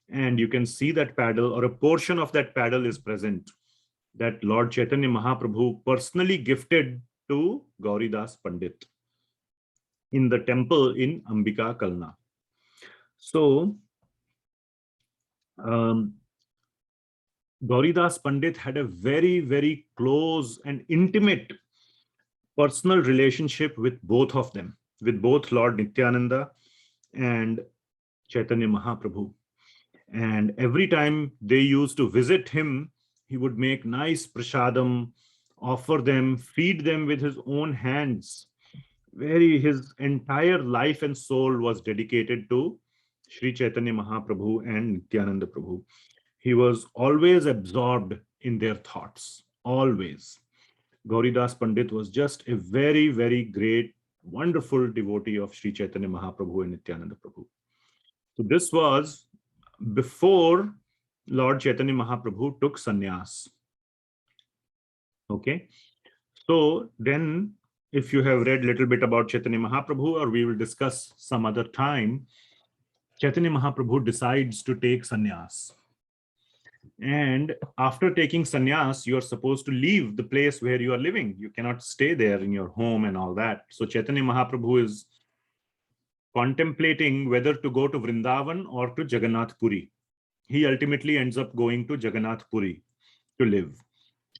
And you can see that paddle, or a portion of that paddle is present, that Lord Chaitanya Mahaprabhu personally gifted to Gauridas Pandit in the temple in Ambika Kalna. So, Gauridas Pandit had a very, very close and intimate personal relationship with both of them, with both Lord Nityananda and Chaitanya Mahaprabhu. And every time they used to visit him, he would make nice prasadam, offer them, feed them with his own hands. His entire life and soul was dedicated to Sri Chaitanya Mahaprabhu and Nityananda Prabhu. He was always absorbed in their thoughts, always. Gauridas Pandit was just a very, very great, wonderful devotee of Sri Chaitanya Mahaprabhu and Nityananda Prabhu. So this was before Lord Chaitanya Mahaprabhu took sannyas. Okay. So then, if you have read a little bit about Chaitanya Mahaprabhu, or we will discuss some other time, Chaitanya Mahaprabhu decides to take sannyas. And after taking sannyas, you are supposed to leave the place where you are living. You cannot stay there in your home and all that. So Chaitanya Mahaprabhu is contemplating whether to go to Vrindavan or to Jagannath Puri. He ultimately ends up going to Jagannath Puri to live.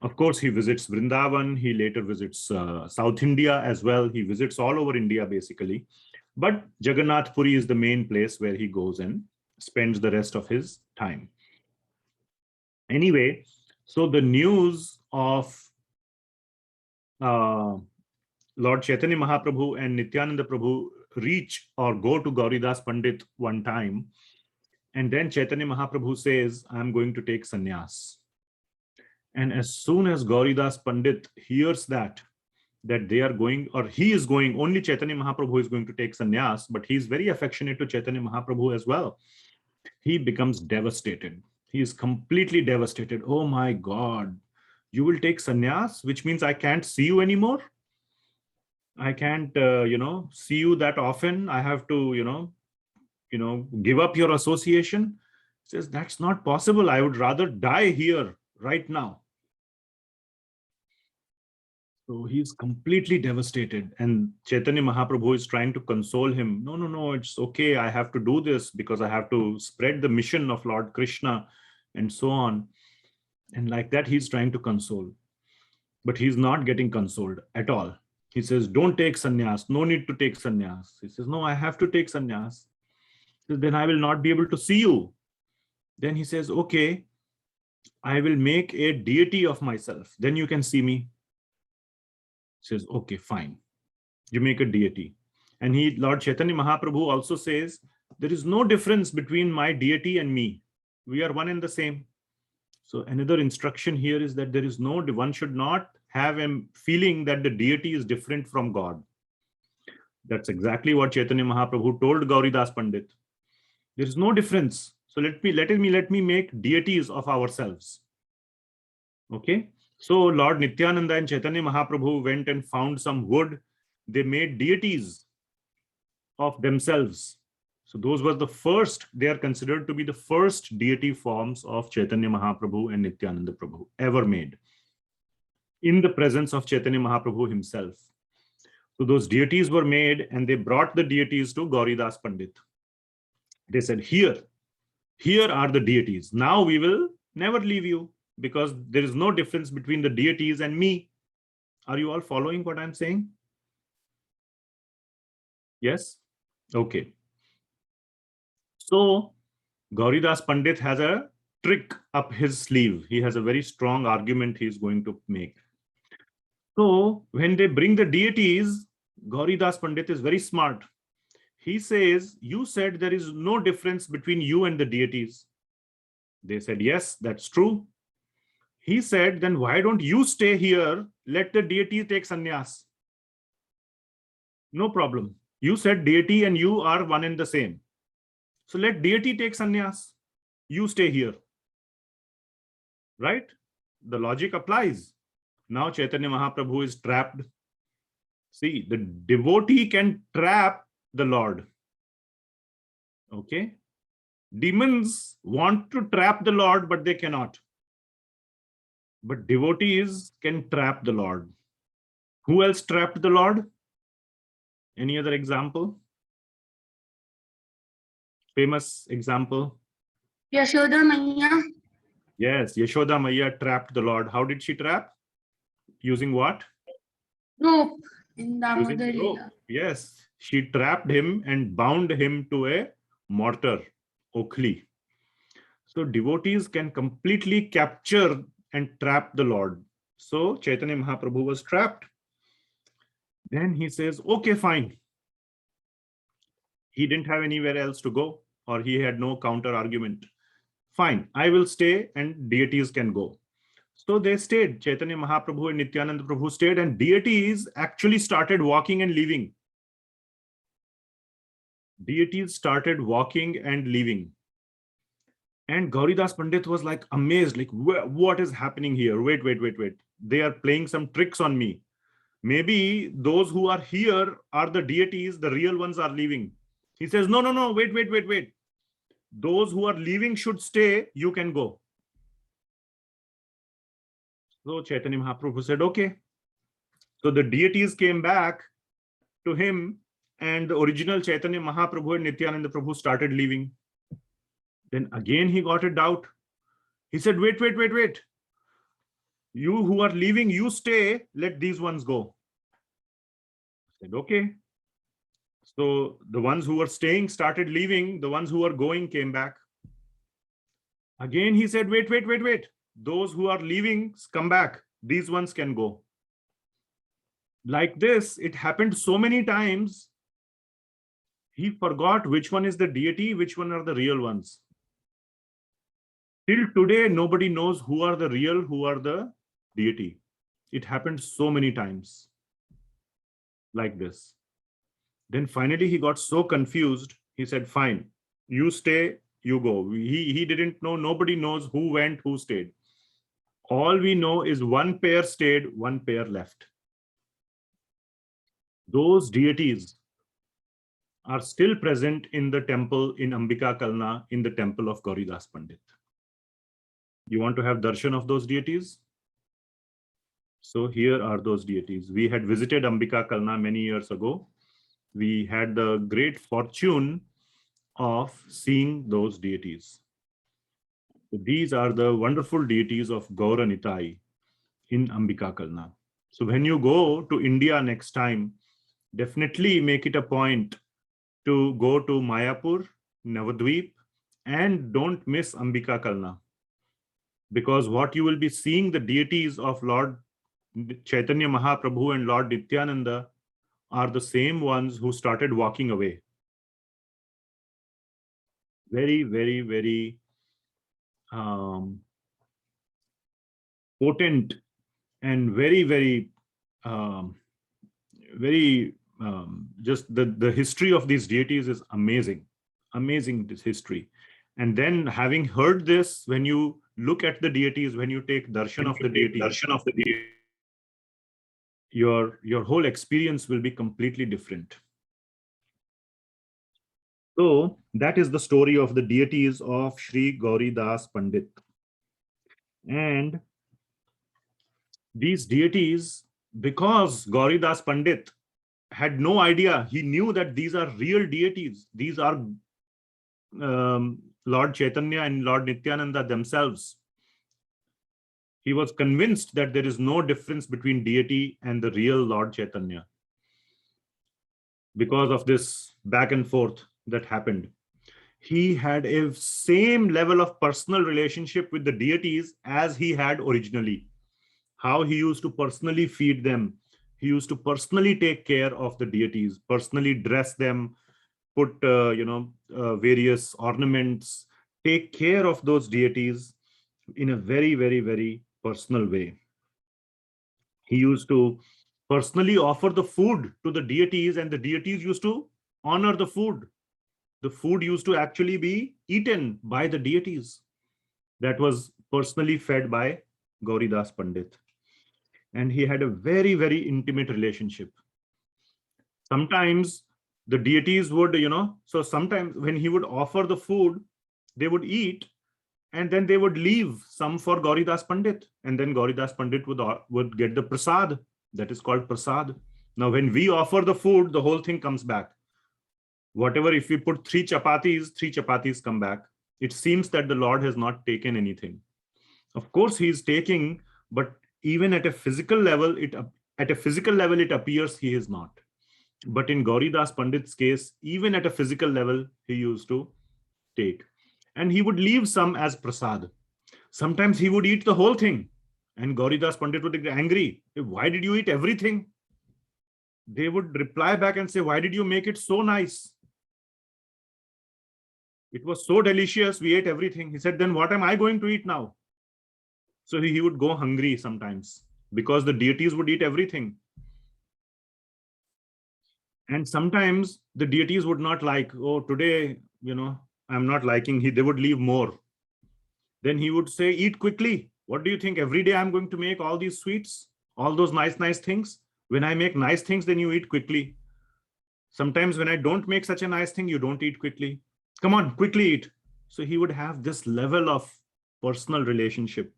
Of course, he visits Vrindavan. He later visits South India as well. He visits all over India, basically. But Jagannath Puri is the main place where he goes and spends the rest of his time. Anyway, so the news of Lord Chaitanya Mahaprabhu and Nityananda Prabhu reach or go to Gauridas Pandit one time. And then Chaitanya Mahaprabhu says, I'm going to take sannyas. And as soon as Gauridas Pandit hears that they are going, or he is going, only Chaitanya Mahaprabhu is going to take sannyas, but he is very affectionate to Chaitanya Mahaprabhu as well. He becomes devastated. He is completely devastated. Oh my God, you will take sannyas, which means I can't see you anymore. I can't, see you that often. I have to, give up your association. He says, that's not possible. I would rather die here right now. So he's completely devastated. And Chaitanya Mahaprabhu is trying to console him. No, it's okay. I have to do this because I have to spread the mission of Lord Krishna and so on. And like that, he's trying to console. But he's not getting consoled at all. He says, don't take sannyas. No need to take sannyas. He says, no, I have to take sannyas. He says, then I will not be able to see you. Then he says, okay, I will make a deity of myself. Then you can see me. He says, okay, fine. You make a deity. And Lord Chaitanya Mahaprabhu also says, there is no difference between my deity and me. We are one and the same. So another instruction here is that one should not have a feeling that the deity is different from God. That's exactly what Chaitanya Mahaprabhu told Gauridas Pandit. There is no difference. So let me make deities of ourselves. Okay. So Lord Nityananda and Chaitanya Mahaprabhu went and found some wood. They made deities of themselves. So those were the first, they are considered to be the first deity forms of Chaitanya Mahaprabhu and Nityananda Prabhu ever made in the presence of Chaitanya Mahaprabhu himself. So those deities were made and they brought the deities to Gauridas Pandit. They said, here are the deities. Now we will never leave you because there is no difference between the deities and me. Are you all following what I'm saying? Yes? Okay. So Gauridas Pandit has a trick up his sleeve. He has a very strong argument he is going to make. So when they bring the deities, Gauridas Pandit is very smart. He says, you said there is no difference between you and the deities. They said, yes, that's true. He said, then why don't you stay here? Let the deity take sannyas. No problem. You said deity and you are one and the same. So let deity take sannyas. You stay here. Right? The logic applies. Now Chaitanya Mahaprabhu is trapped. See, the devotee can trap the Lord. Okay? Demons want to trap the Lord, but they cannot. But devotees can trap the Lord. Who else trapped the Lord? Any other example? Famous example? Yashoda Maiya. Yes, Yashoda Maiya trapped the Lord. How did she trap? Using what? Rope in Using Damodar rope. Leela. Yes, she trapped him and bound him to a mortar, Okhli. So devotees can completely capture and trap the Lord. So Chaitanya Mahaprabhu was trapped. Then he says, okay, fine. He didn't have anywhere else to go, or he had no counter argument. Fine, I will stay and deities can go. So they stayed. Chaitanya Mahaprabhu and Nityananda Prabhu stayed, and deities actually started walking and leaving. Deities started walking and leaving. And Gauridas Pandit was like amazed, like, what is happening here? Wait. They are playing some tricks on me. Maybe those who are here are the deities, the real ones are leaving. He says, no, wait. Those who are leaving should stay, you can go. So Chaitanya Mahaprabhu said, okay. So the deities came back to him, and the original Chaitanya Mahaprabhu and Nityananda Prabhu started leaving. Then again he got a doubt. He said, wait. You who are leaving, you stay, let these ones go. I said, okay. So the ones who were staying started leaving, the ones who were going came back. Again he said, wait. Those who are leaving, come back. These ones can go. Like this, it happened so many times, he forgot which one is the deity, which one are the real ones. Till today, nobody knows who are the real, who are the deity. It happened so many times like this. Then finally he got so confused, he said, fine, you stay, you go. He didn't know, nobody knows who went, who stayed. All we know is one pair stayed, one pair left. Those deities are still present in the temple in Ambika Kalna, in the temple of Gauridas Pandit. You want to have darshan of those deities? So here are those deities. We had visited Ambika Kalna many years ago. We had the great fortune of seeing those deities. So these are the wonderful deities of Gaura Nitai in Ambika Kalna. So when you go to India next time, definitely make it a point to go to Mayapur, Navadvip, and don't miss Ambika Kalna. Because what you will be seeing, the deities of Lord Chaitanya Mahaprabhu and Lord Nityananda are the same ones who started walking away. Very potent and very just the history of these deities is amazing this history. And then having heard this, when you look at the deities, when you take darshan of the deity, your whole experience will be completely different. So that is the story of the deities of Sri Gauri Das Pandit. And these deities, because Gauri Das Pandit had no idea, he knew that these are real deities. These are Lord Chaitanya and Lord Nityananda themselves. He was convinced that there is no difference between deity and the real Lord Chaitanya because of this back and forth that happened. He had a same level of personal relationship with the deities as he had originally. How he used to personally feed them. He used to personally take care of the deities, personally dress them, put various ornaments, take care of those deities in a very personal way. He used to personally offer the food to the deities, and the deities used to honor the food. The food used to actually be eaten by the deities. That was personally fed by Gauri Das Pandit. And he had a very intimate relationship. Sometimes the deities would, so sometimes when he would offer the food, they would eat, and then they would leave some for Gauri Das Pandit. And then Gauri Das Pandit would get the prasad. That is called prasad. Now, when we offer the food, the whole thing comes back. Whatever, if we put 3 chapatis come back. It seems that the Lord has not taken anything. Of course, he is taking, but even at a physical level, it appears he is not. But in Gauri Das Pandit's case, even at a physical level, he used to take. And he would leave some as prasad. Sometimes he would eat the whole thing. And Gauri Das Pandit would get angry. Why did you eat everything? They would reply back and say, why did you make it so nice? It was so delicious, we ate everything. He said, then what am I going to eat now? So he would go hungry sometimes because the deities would eat everything. And sometimes the deities would not like, oh, today, I'm not liking, they would leave more. Then he would say, eat quickly. What do you think? Every day I'm going to make all these sweets, all those nice things. When I make nice things, then you eat quickly. Sometimes when I don't make such a nice thing, you don't eat quickly. Come on, quickly eat. So he would have this level of personal relationship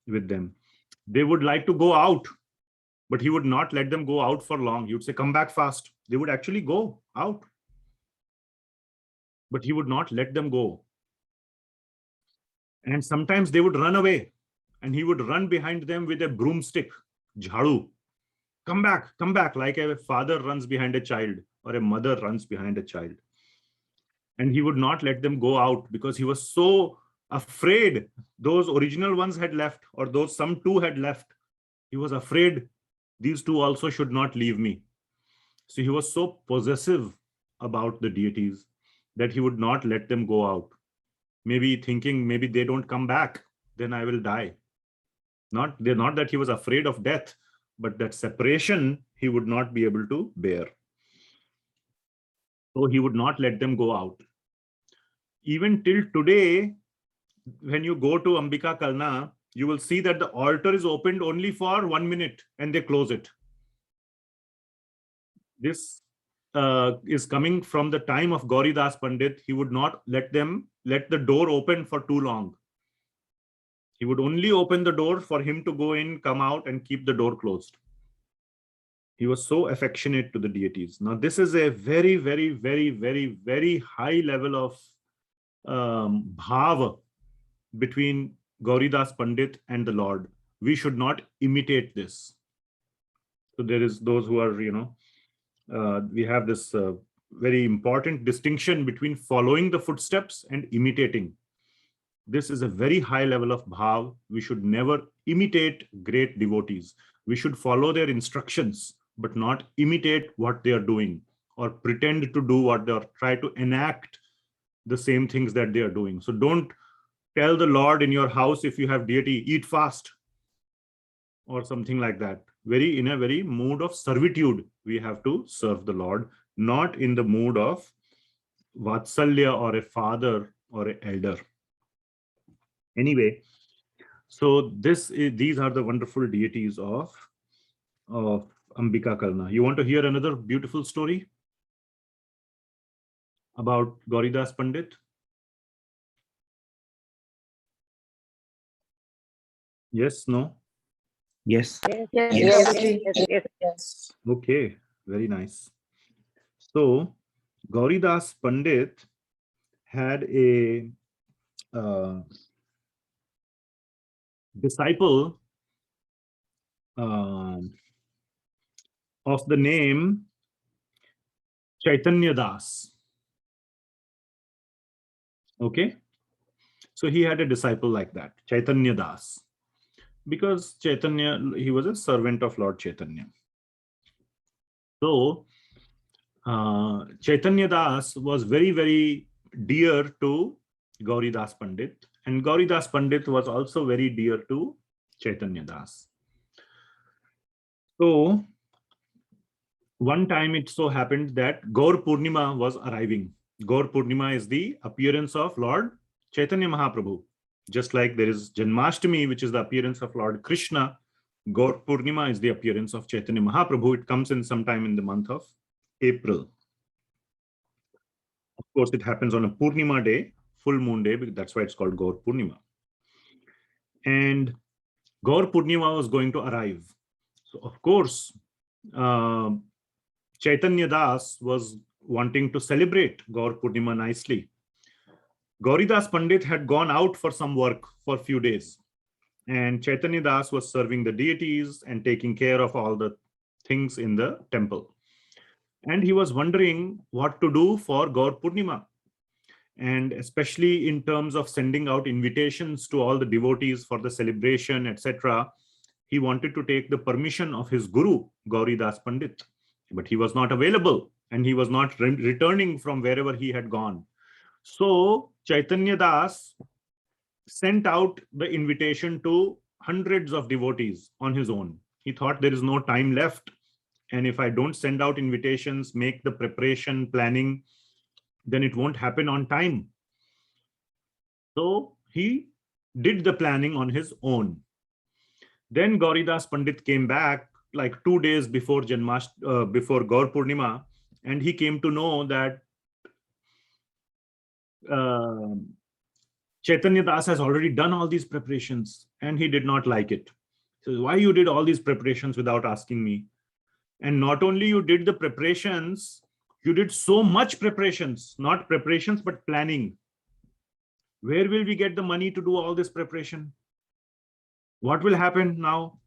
with them. They would like to go out, but he would not let them go out for long. He would say, come back fast. They would actually go out, but he would not let them go. And sometimes they would run away, and he would run behind them with a broomstick, jhadu. Come back, like a father runs behind a child or a mother runs behind a child. And he would not let them go out because he was so afraid those original ones had left, or those some 2 had left. He was afraid these 2 also should not leave me. So he was so possessive about the deities that he would not let them go out. Maybe thinking, maybe they don't come back, then I will die. Not that he was afraid of death, but that separation he would not be able to bear. So he would not let them go out. Even till today, when you go to Ambika Kalna, you will see that the altar is opened only for 1 minute and they close it. This is coming from the time of Gauri Das Pandit. He would not let the door open for too long. He would only open the door for him to go in, come out, and keep the door closed. He was so affectionate to the deities. Now, this is a very high level of bhava between Gauri Das Pandit and the Lord. We should not imitate this. So there is those who are, we have this very important distinction between following the footsteps and imitating. This is a very high level of bhav. We should never imitate great devotees. We should follow their instructions, but not imitate what they are doing or pretend to do what they are, try to enact the same things that they are doing. So don't tell the Lord in your house, if you have deity, eat fast. or something like that. In a very mood of servitude, we have to serve the Lord, not in the mood of Vatsalya or a father or an elder. Anyway, so these are the wonderful deities of Ambika Karna. You want to hear another beautiful story about Gauridas Pandit? Yes, no? Yes. Yes. Okay, very nice. So Gauridas Pandit had a disciple of the name Chaitanya Das. Okay, so he had a disciple like that, Chaitanya Das, because Chaitanya, he was a servant of Lord Chaitanya. So Chaitanya Das was very, very dear to Gauridas Pandit, and Gauridas Pandit was also very dear to Chaitanya Das. So one time it so happened that Gaur Purnima was arriving. Gaur Purnima is the appearance of Lord Chaitanya Mahaprabhu. Just like there is Janmashtami, which is the appearance of Lord Krishna, Gaur Purnima is the appearance of Chaitanya Mahaprabhu. It comes in sometime in the month of April. Of course, it happens on a Purnima day, full moon day, because that's why it's called Gaur Purnima. And Gaur Purnima was going to arrive. So, of course, Chaitanya Das was wanting to celebrate Gaur Purnima nicely. Gauridas Pandit had gone out for some work for a few days, and Chaitanya Das was serving the deities and taking care of all the things in the temple. And he was wondering what to do for Gaur Purnima, and especially in terms of sending out invitations to all the devotees for the celebration, etc. He wanted to take the permission of his guru, Gauridas Pandit, but he was not available and he was not returning from wherever he had gone. So Chaitanya Das sent out the invitation to hundreds of devotees on his own. He thought there is no time left, and if I don't send out invitations, make the preparation, planning, then it won't happen on time. So he did the planning on his own. Then Gauridas Pandit came back like 2 days before before Gaur Purnima, and he came to know that Chaitanya Das has already done all these preparations, and he did not like it. So why you did all these preparations without asking me? And not only you did the preparations, you did so much preparations, not preparations, but planning. Where will we get the money to do all this preparation? What will happen now?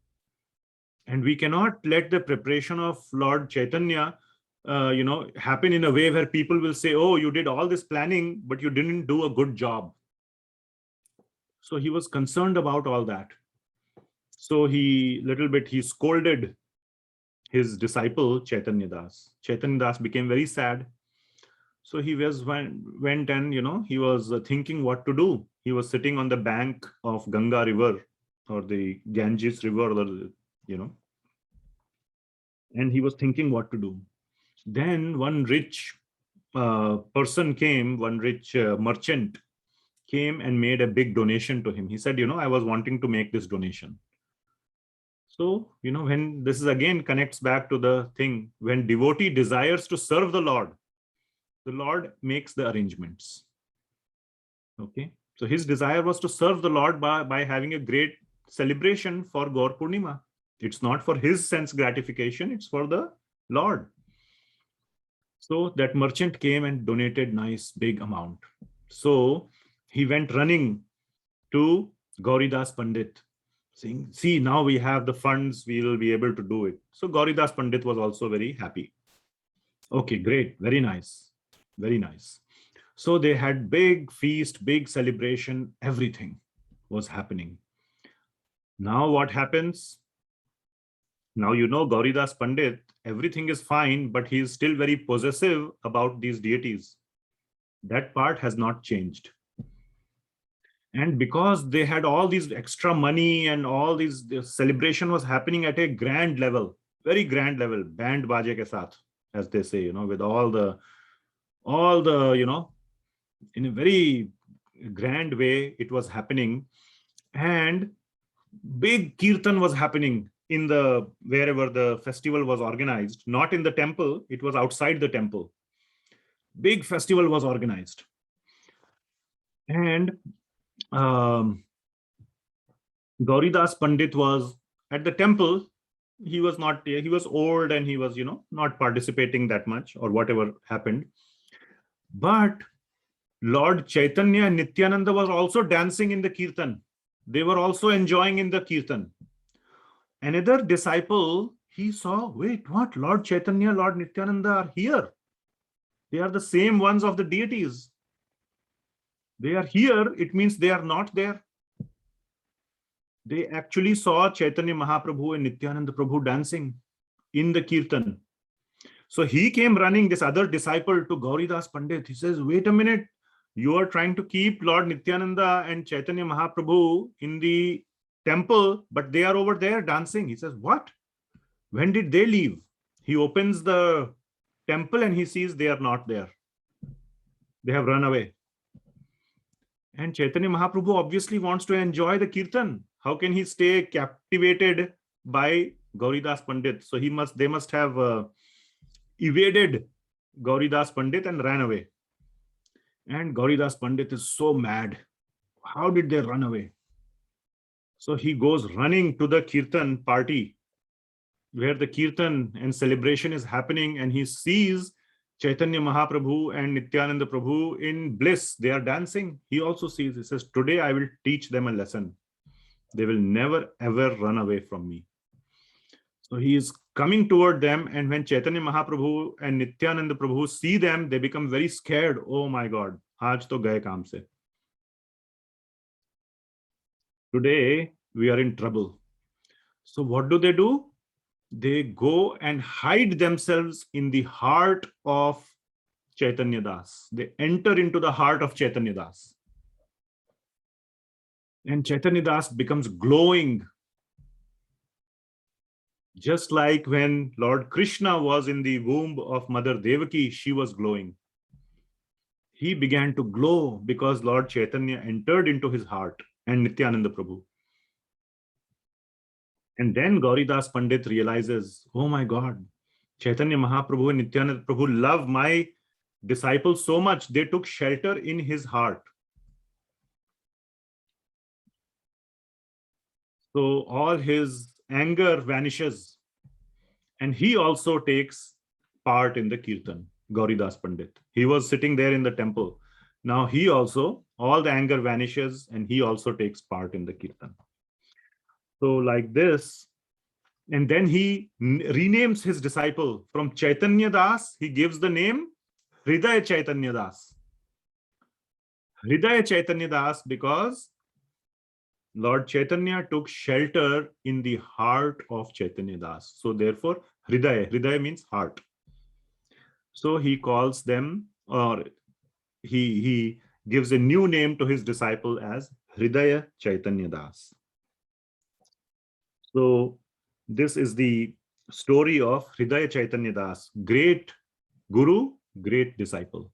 And we cannot let the preparation of Lord Chaitanya happen in a way where people will say, oh, you did all this planning, but you didn't do a good job. So he was concerned about all that. So he scolded his disciple Chaitanya Das. Chaitanya Das became very sad. So he went and, he was thinking what to do. He was sitting on the bank of Ganga River or the Ganges River, and he was thinking what to do. Then one rich person came, one rich merchant came and made a big donation to him. He said, I was wanting to make this donation. So, when this is again connects back to the thing, when devotee desires to serve the Lord makes the arrangements. Okay. So his desire was to serve the Lord by having a great celebration for Gaur Purnima. It's not for his sense gratification, it's for the Lord. So that merchant came and donated nice big amount. So he went running to Gauridas Pandit, saying, see, now we have the funds, we will be able to do it. So Gauridas Pandit was also very happy. Okay, great, very nice, very nice. So they had big feast, big celebration, everything was happening. Now what happens? Now, Gauridas Pandit, everything is fine, but he is still very possessive about these deities. That part has not changed. And because they had all these extra money and all these, the celebration was happening at a grand level, very grand level, band baaje ke saath, as they say, with all the, in a very grand way it was happening. And big kirtan was happening in the, wherever the festival was organized, not in the temple, it was outside the temple. Big festival was organized. And Gauridas Pandit was at the temple. He was not, he was old and he was, not participating that much or whatever happened. But Lord Chaitanya and Nityananda was also dancing in the kirtan. They were also enjoying in the kirtan. Another disciple, he saw, wait, what? Lord Chaitanya, Lord Nityananda are here. They are the same ones of the deities. They are here, it means they are not there. They actually saw Chaitanya Mahaprabhu and Nityananda Prabhu dancing in the kirtan. So he came running, this other disciple, to Gauridas Pandit. He says, wait a minute, you are trying to keep Lord Nityananda and Chaitanya Mahaprabhu in the temple, but they are over there dancing. He says, what? When did they leave? He opens the temple and he sees they are not there. They have run away. And Chaitanya Mahaprabhu obviously wants to enjoy the kirtan. How can he stay captivated by Gauridas Pandit? So they must have evaded Gauridas Pandit and ran away. And Gauridas Pandit is so mad. How did they run away? So he goes running to the kirtan party where the kirtan and celebration is happening, and he sees Chaitanya Mahaprabhu and Nityananda Prabhu in bliss. They are dancing. He also sees, he says, today I will teach them a lesson. They will never ever run away from me. So he is coming toward them, and when Chaitanya Mahaprabhu and Nityananda Prabhu see them, they become very scared. Oh my God, aaj to gaye kaam se. Today we are in trouble. So what do? They go and hide themselves in the heart of Chaitanya Das. They enter into the heart of Chaitanya Das. And Chaitanya Das becomes glowing. Just like when Lord Krishna was in the womb of Mother Devaki, she was glowing. He began to glow because Lord Chaitanya entered into his heart, and Nityananda Prabhu. And then Gauridas Pandit realizes, oh my God, Chaitanya Mahaprabhu and Nityananda Prabhu love my disciples so much, they took shelter in his heart. So all his anger vanishes, and he also takes part in the kirtan, Gauridas Pandit. He was sitting there in the temple. Now he also, all the anger vanishes, and he also takes part in the kirtan. So like this, and then he renames his disciple from Chaitanya Das, he gives the name Hridaya Chaitanya Das. Hridaya Chaitanya Das because Lord Chaitanya took shelter in the heart of Chaitanya Das. So therefore, Hridaya means heart. So he calls them, or he gives a new name to his disciple as Hridaya Chaitanya Das. So this is the story of Hridaya Chaitanya Das, great guru, great disciple.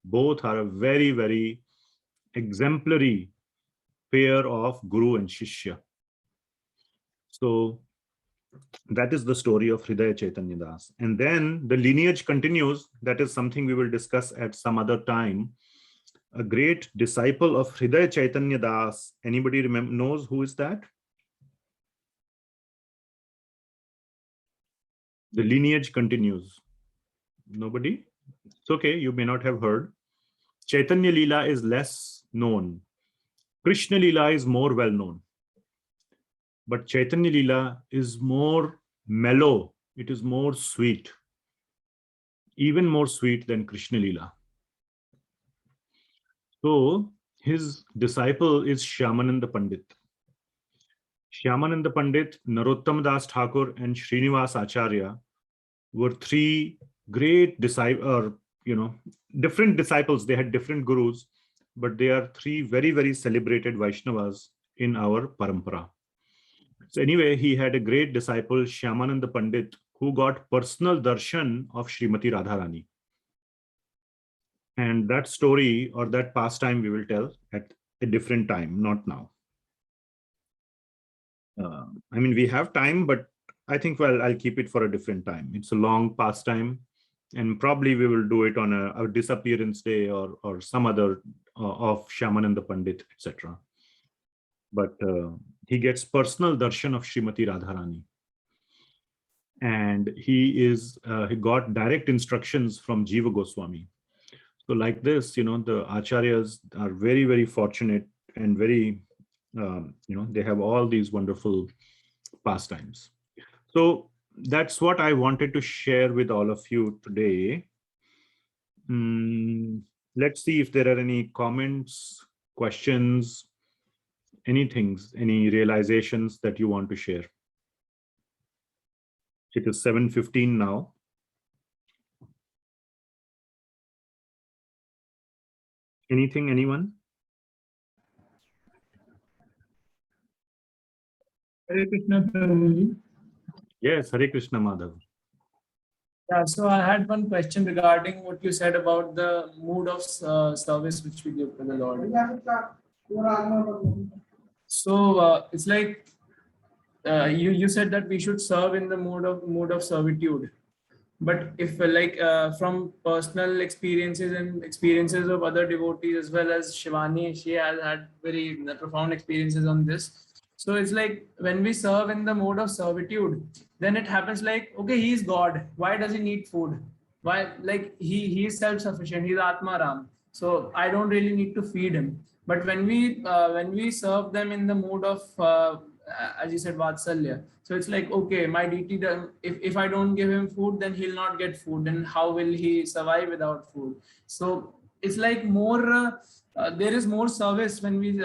Both are a very, very exemplary pair of guru and shishya. So that is the story of Hridaya Chaitanya Das. And then the lineage continues. That is something we will discuss at some other time. A great disciple of Hridaya Chaitanya Das. Anybody knows who is that? The lineage continues. Nobody? It's okay, you may not have heard. Chaitanya Leela is less known. Krishna Leela is more well known. But Chaitanya Leela is more mellow. It is more sweet. Even more sweet than Krishna Leela. So his disciple is Shyamananda Pandit. Shyamananda Pandit, Narottam Das Thakur, and Srinivas Acharya were three great disciples, different disciples. They had different gurus, but they are three very, very celebrated Vaishnavas in our parampara. So anyway, he had a great disciple, Shyamananda Pandit, who got personal darshan of Srimati Radharani. And that story or that pastime we will tell at a different time, not now. I mean, we have time, but I think, well, I'll keep it for a different time. It's a long pastime, and probably we will do it on a disappearance day or some other of Shyamananda Pandit, etc. But he gets personal darshan of Srimati Radharani. And he got direct instructions from Jiva Goswami. So like this, the acharyas are very, very fortunate and very, they have all these wonderful pastimes. So that's what I wanted to share with all of you today. Let's see if there are any comments, questions, any realizations that you want to share. It is 7:15 now. Anything, anyone? Hare Krishna, Prabhuji. Yes, Hare Krishna, Madhav. Yeah, so I had one question regarding what you said about the mood of service which we give to the Lord. So it's like you said that we should serve in the mood of servitude. But if from personal experiences and experiences of other devotees as well as Shivani, she has had very profound experiences on this. So it's like when we serve in the mode of servitude, then it happens like, okay, he is God. Why does he need food? Why, like he is self-sufficient. He's Atma Ram. So I don't really need to feed him. But when we serve them in the mode of as you said, Vatsalya. So it's like, okay, my deity, if I don't give him food, then he'll not get food. Then how will he survive without food? So it's like more, there is more service when we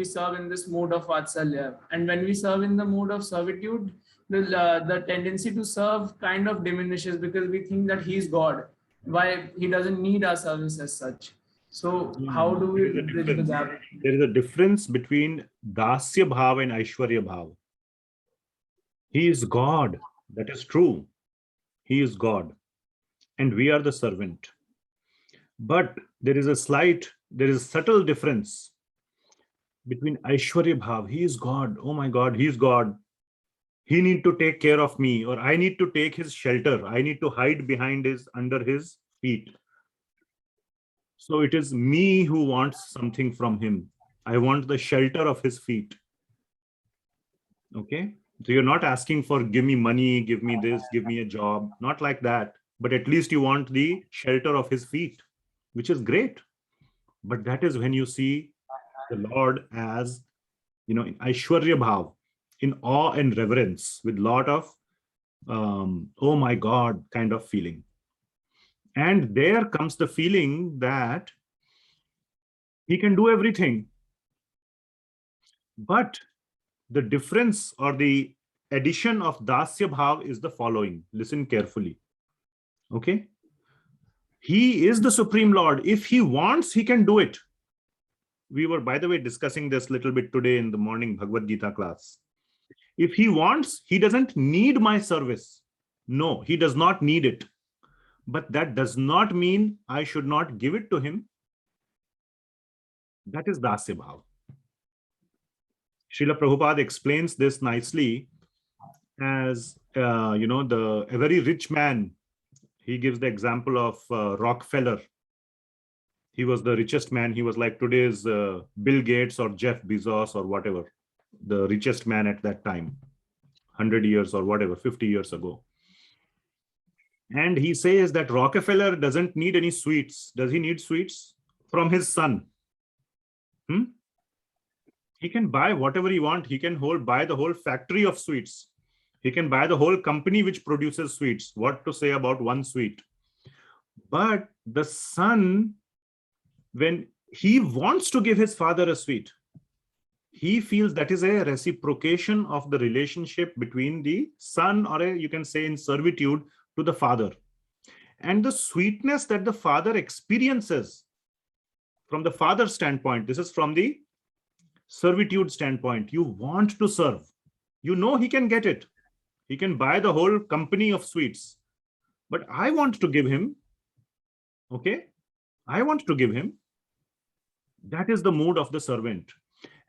serve in this mode of Vatsalya. And when we serve in the mode of servitude, the tendency to serve kind of diminishes because we think that he's God. Why he doesn't need our service as such. So how do we bridge the gap? There is a difference between Dasya Bhav and Aishwarya Bhav. He is God. That is true. He is God. And we are the servant. But there is a subtle difference between Aishwarya Bhav. He is God. Oh my God, he is God. He needs to take care of me, or I need to take his shelter. I need to hide under his feet. So it is me who wants something from him. I want the shelter of his feet. Okay. So you're not asking for, give me money, give me this, give me a job. Not like that. But at least you want the shelter of his feet, which is great. But that is when you see the Lord as, in Aishwarya Bhav, in awe and reverence, with lot of, oh my God, kind of feeling. And there comes the feeling that he can do everything. But the difference or the addition of Dasya Bhav is the following. Listen carefully. Okay. He is the Supreme Lord. If he wants, he can do it. We were, by the way, discussing this little bit today in the morning Bhagavad Gita class. If he wants, he doesn't need my service. No, he does not need it. But that does not mean I should not give it to him. That is Dasya Bhav. Srila Prabhupada explains this nicely as, a very rich man. He gives the example of Rockefeller. He was the richest man. He was like today's Bill Gates or Jeff Bezos or whatever, the richest man at that time, 100 years or whatever, 50 years ago. And he says that Rockefeller doesn't need any sweets. Does he need sweets? From his son. He can buy whatever he wants. He can buy the whole factory of sweets. He can buy the whole company which produces sweets. What to say about one sweet? But the son, when he wants to give his father a sweet, he feels that is a reciprocation of the relationship between the son, or you can say in servitude, to the father. And the sweetness that the father experiences from the father's standpoint. This is from the servitude standpoint. You want to serve. You know he can get it. He can buy the whole company of sweets. But I want to give him. Okay? I want to give him. That is the mood of the servant.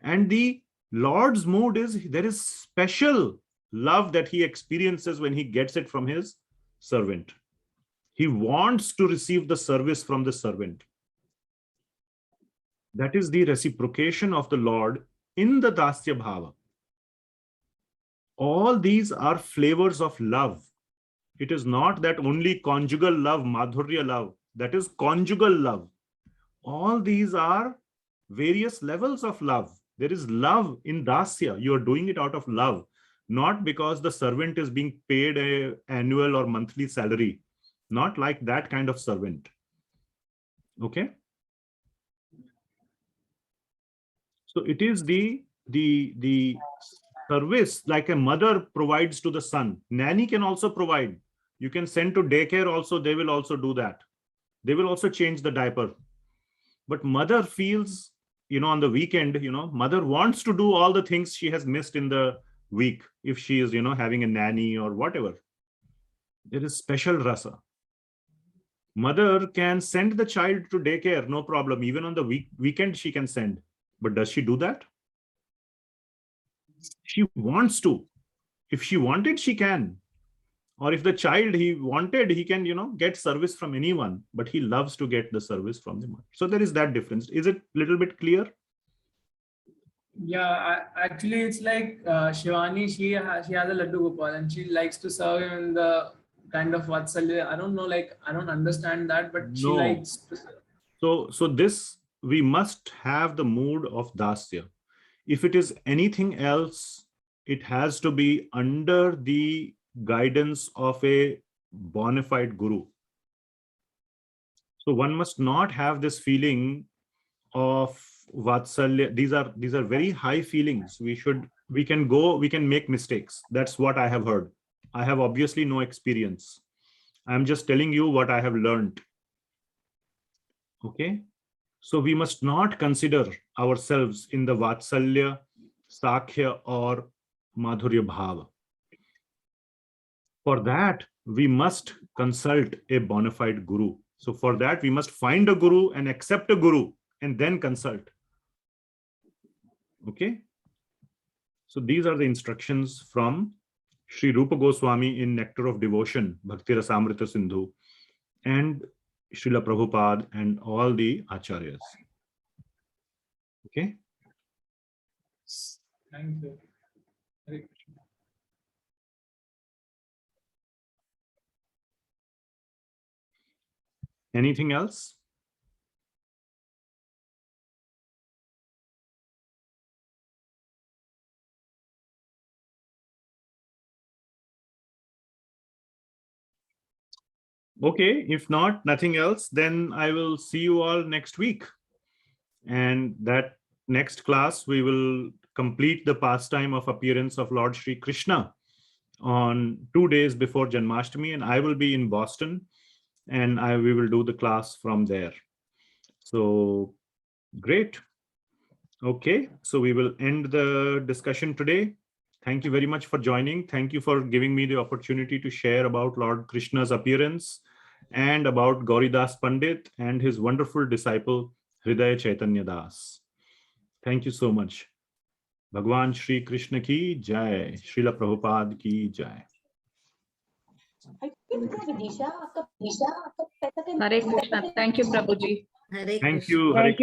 And the Lord's mood is there is special love that he experiences when he gets it from his servant. He wants to receive the service from the servant. That is the reciprocation of the Lord in the Dasya Bhava. All these are flavors of love. It is not that only conjugal love, madhurya love, that is conjugal love. All these are various levels of love. There is love in Dasya. You are doing it out of love, not because the servant is being paid an annual or monthly salary. Not like that kind of servant. Okay? So it is the service like a mother provides to the son. Nanny can also provide. You can send to daycare also, they will also do that. They will also change the diaper. But mother feels, on the weekend, mother wants to do all the things she has missed in the week. If she is, having a nanny or whatever. There is special rasa. Mother can send the child to daycare, no problem. Even on the weekend, she can send. But does she do that? She wants to. If she wanted, she can. Or if the child he wanted, he can, get service from anyone. But he loves to get the service from the mother. So there is that difference. Is it a little bit clear? Yeah, actually, it's like Shivani, she has a Laddu Gopal and she likes to serve him in the kind of Vatsalya. I don't know, I don't understand that, but she likes to serve. So this, we must have the mood of Dasya. If it is anything else, it has to be under the guidance of a bona fide guru. So one must not have this feeling of Vatsalya. These are very high feelings. We can make mistakes. That's what I have heard. I have obviously no experience. I'm just telling you what I have learned. Okay. So we must not consider ourselves in the Vatsalya, Sakhya or Madhurya Bhava. For that, we must consult a bona fide guru. So for that, we must find a guru and accept a guru and then consult. Okay. So these are the instructions from Sri Rupa Goswami in Nectar of Devotion, Bhakti Rasamrita Sindhu, and Srila Prabhupada and all the Acharyas. Okay. Thank you. Hare Krishna. Anything else? Okay, if not, nothing else, then I will see you all next week. And that next class, we will complete the pastime of appearance of Lord Shri Krishna on 2 days before Janmashtami, and I will be in Boston, and we will do the class from there. So great. Okay, so we will end the discussion today. Thank you very much for joining. Thank you for giving me the opportunity to share about Lord Krishna's appearance and about Gauridas Pandit and his wonderful disciple, Hridaya Chaitanya Das. Thank you so much. Bhagwan Shri Krishna ki jai, Srila Prabhupada ki jai. Hare Krishna. Thank you, Prabhuji. Hare Thank Krishna. you. Hare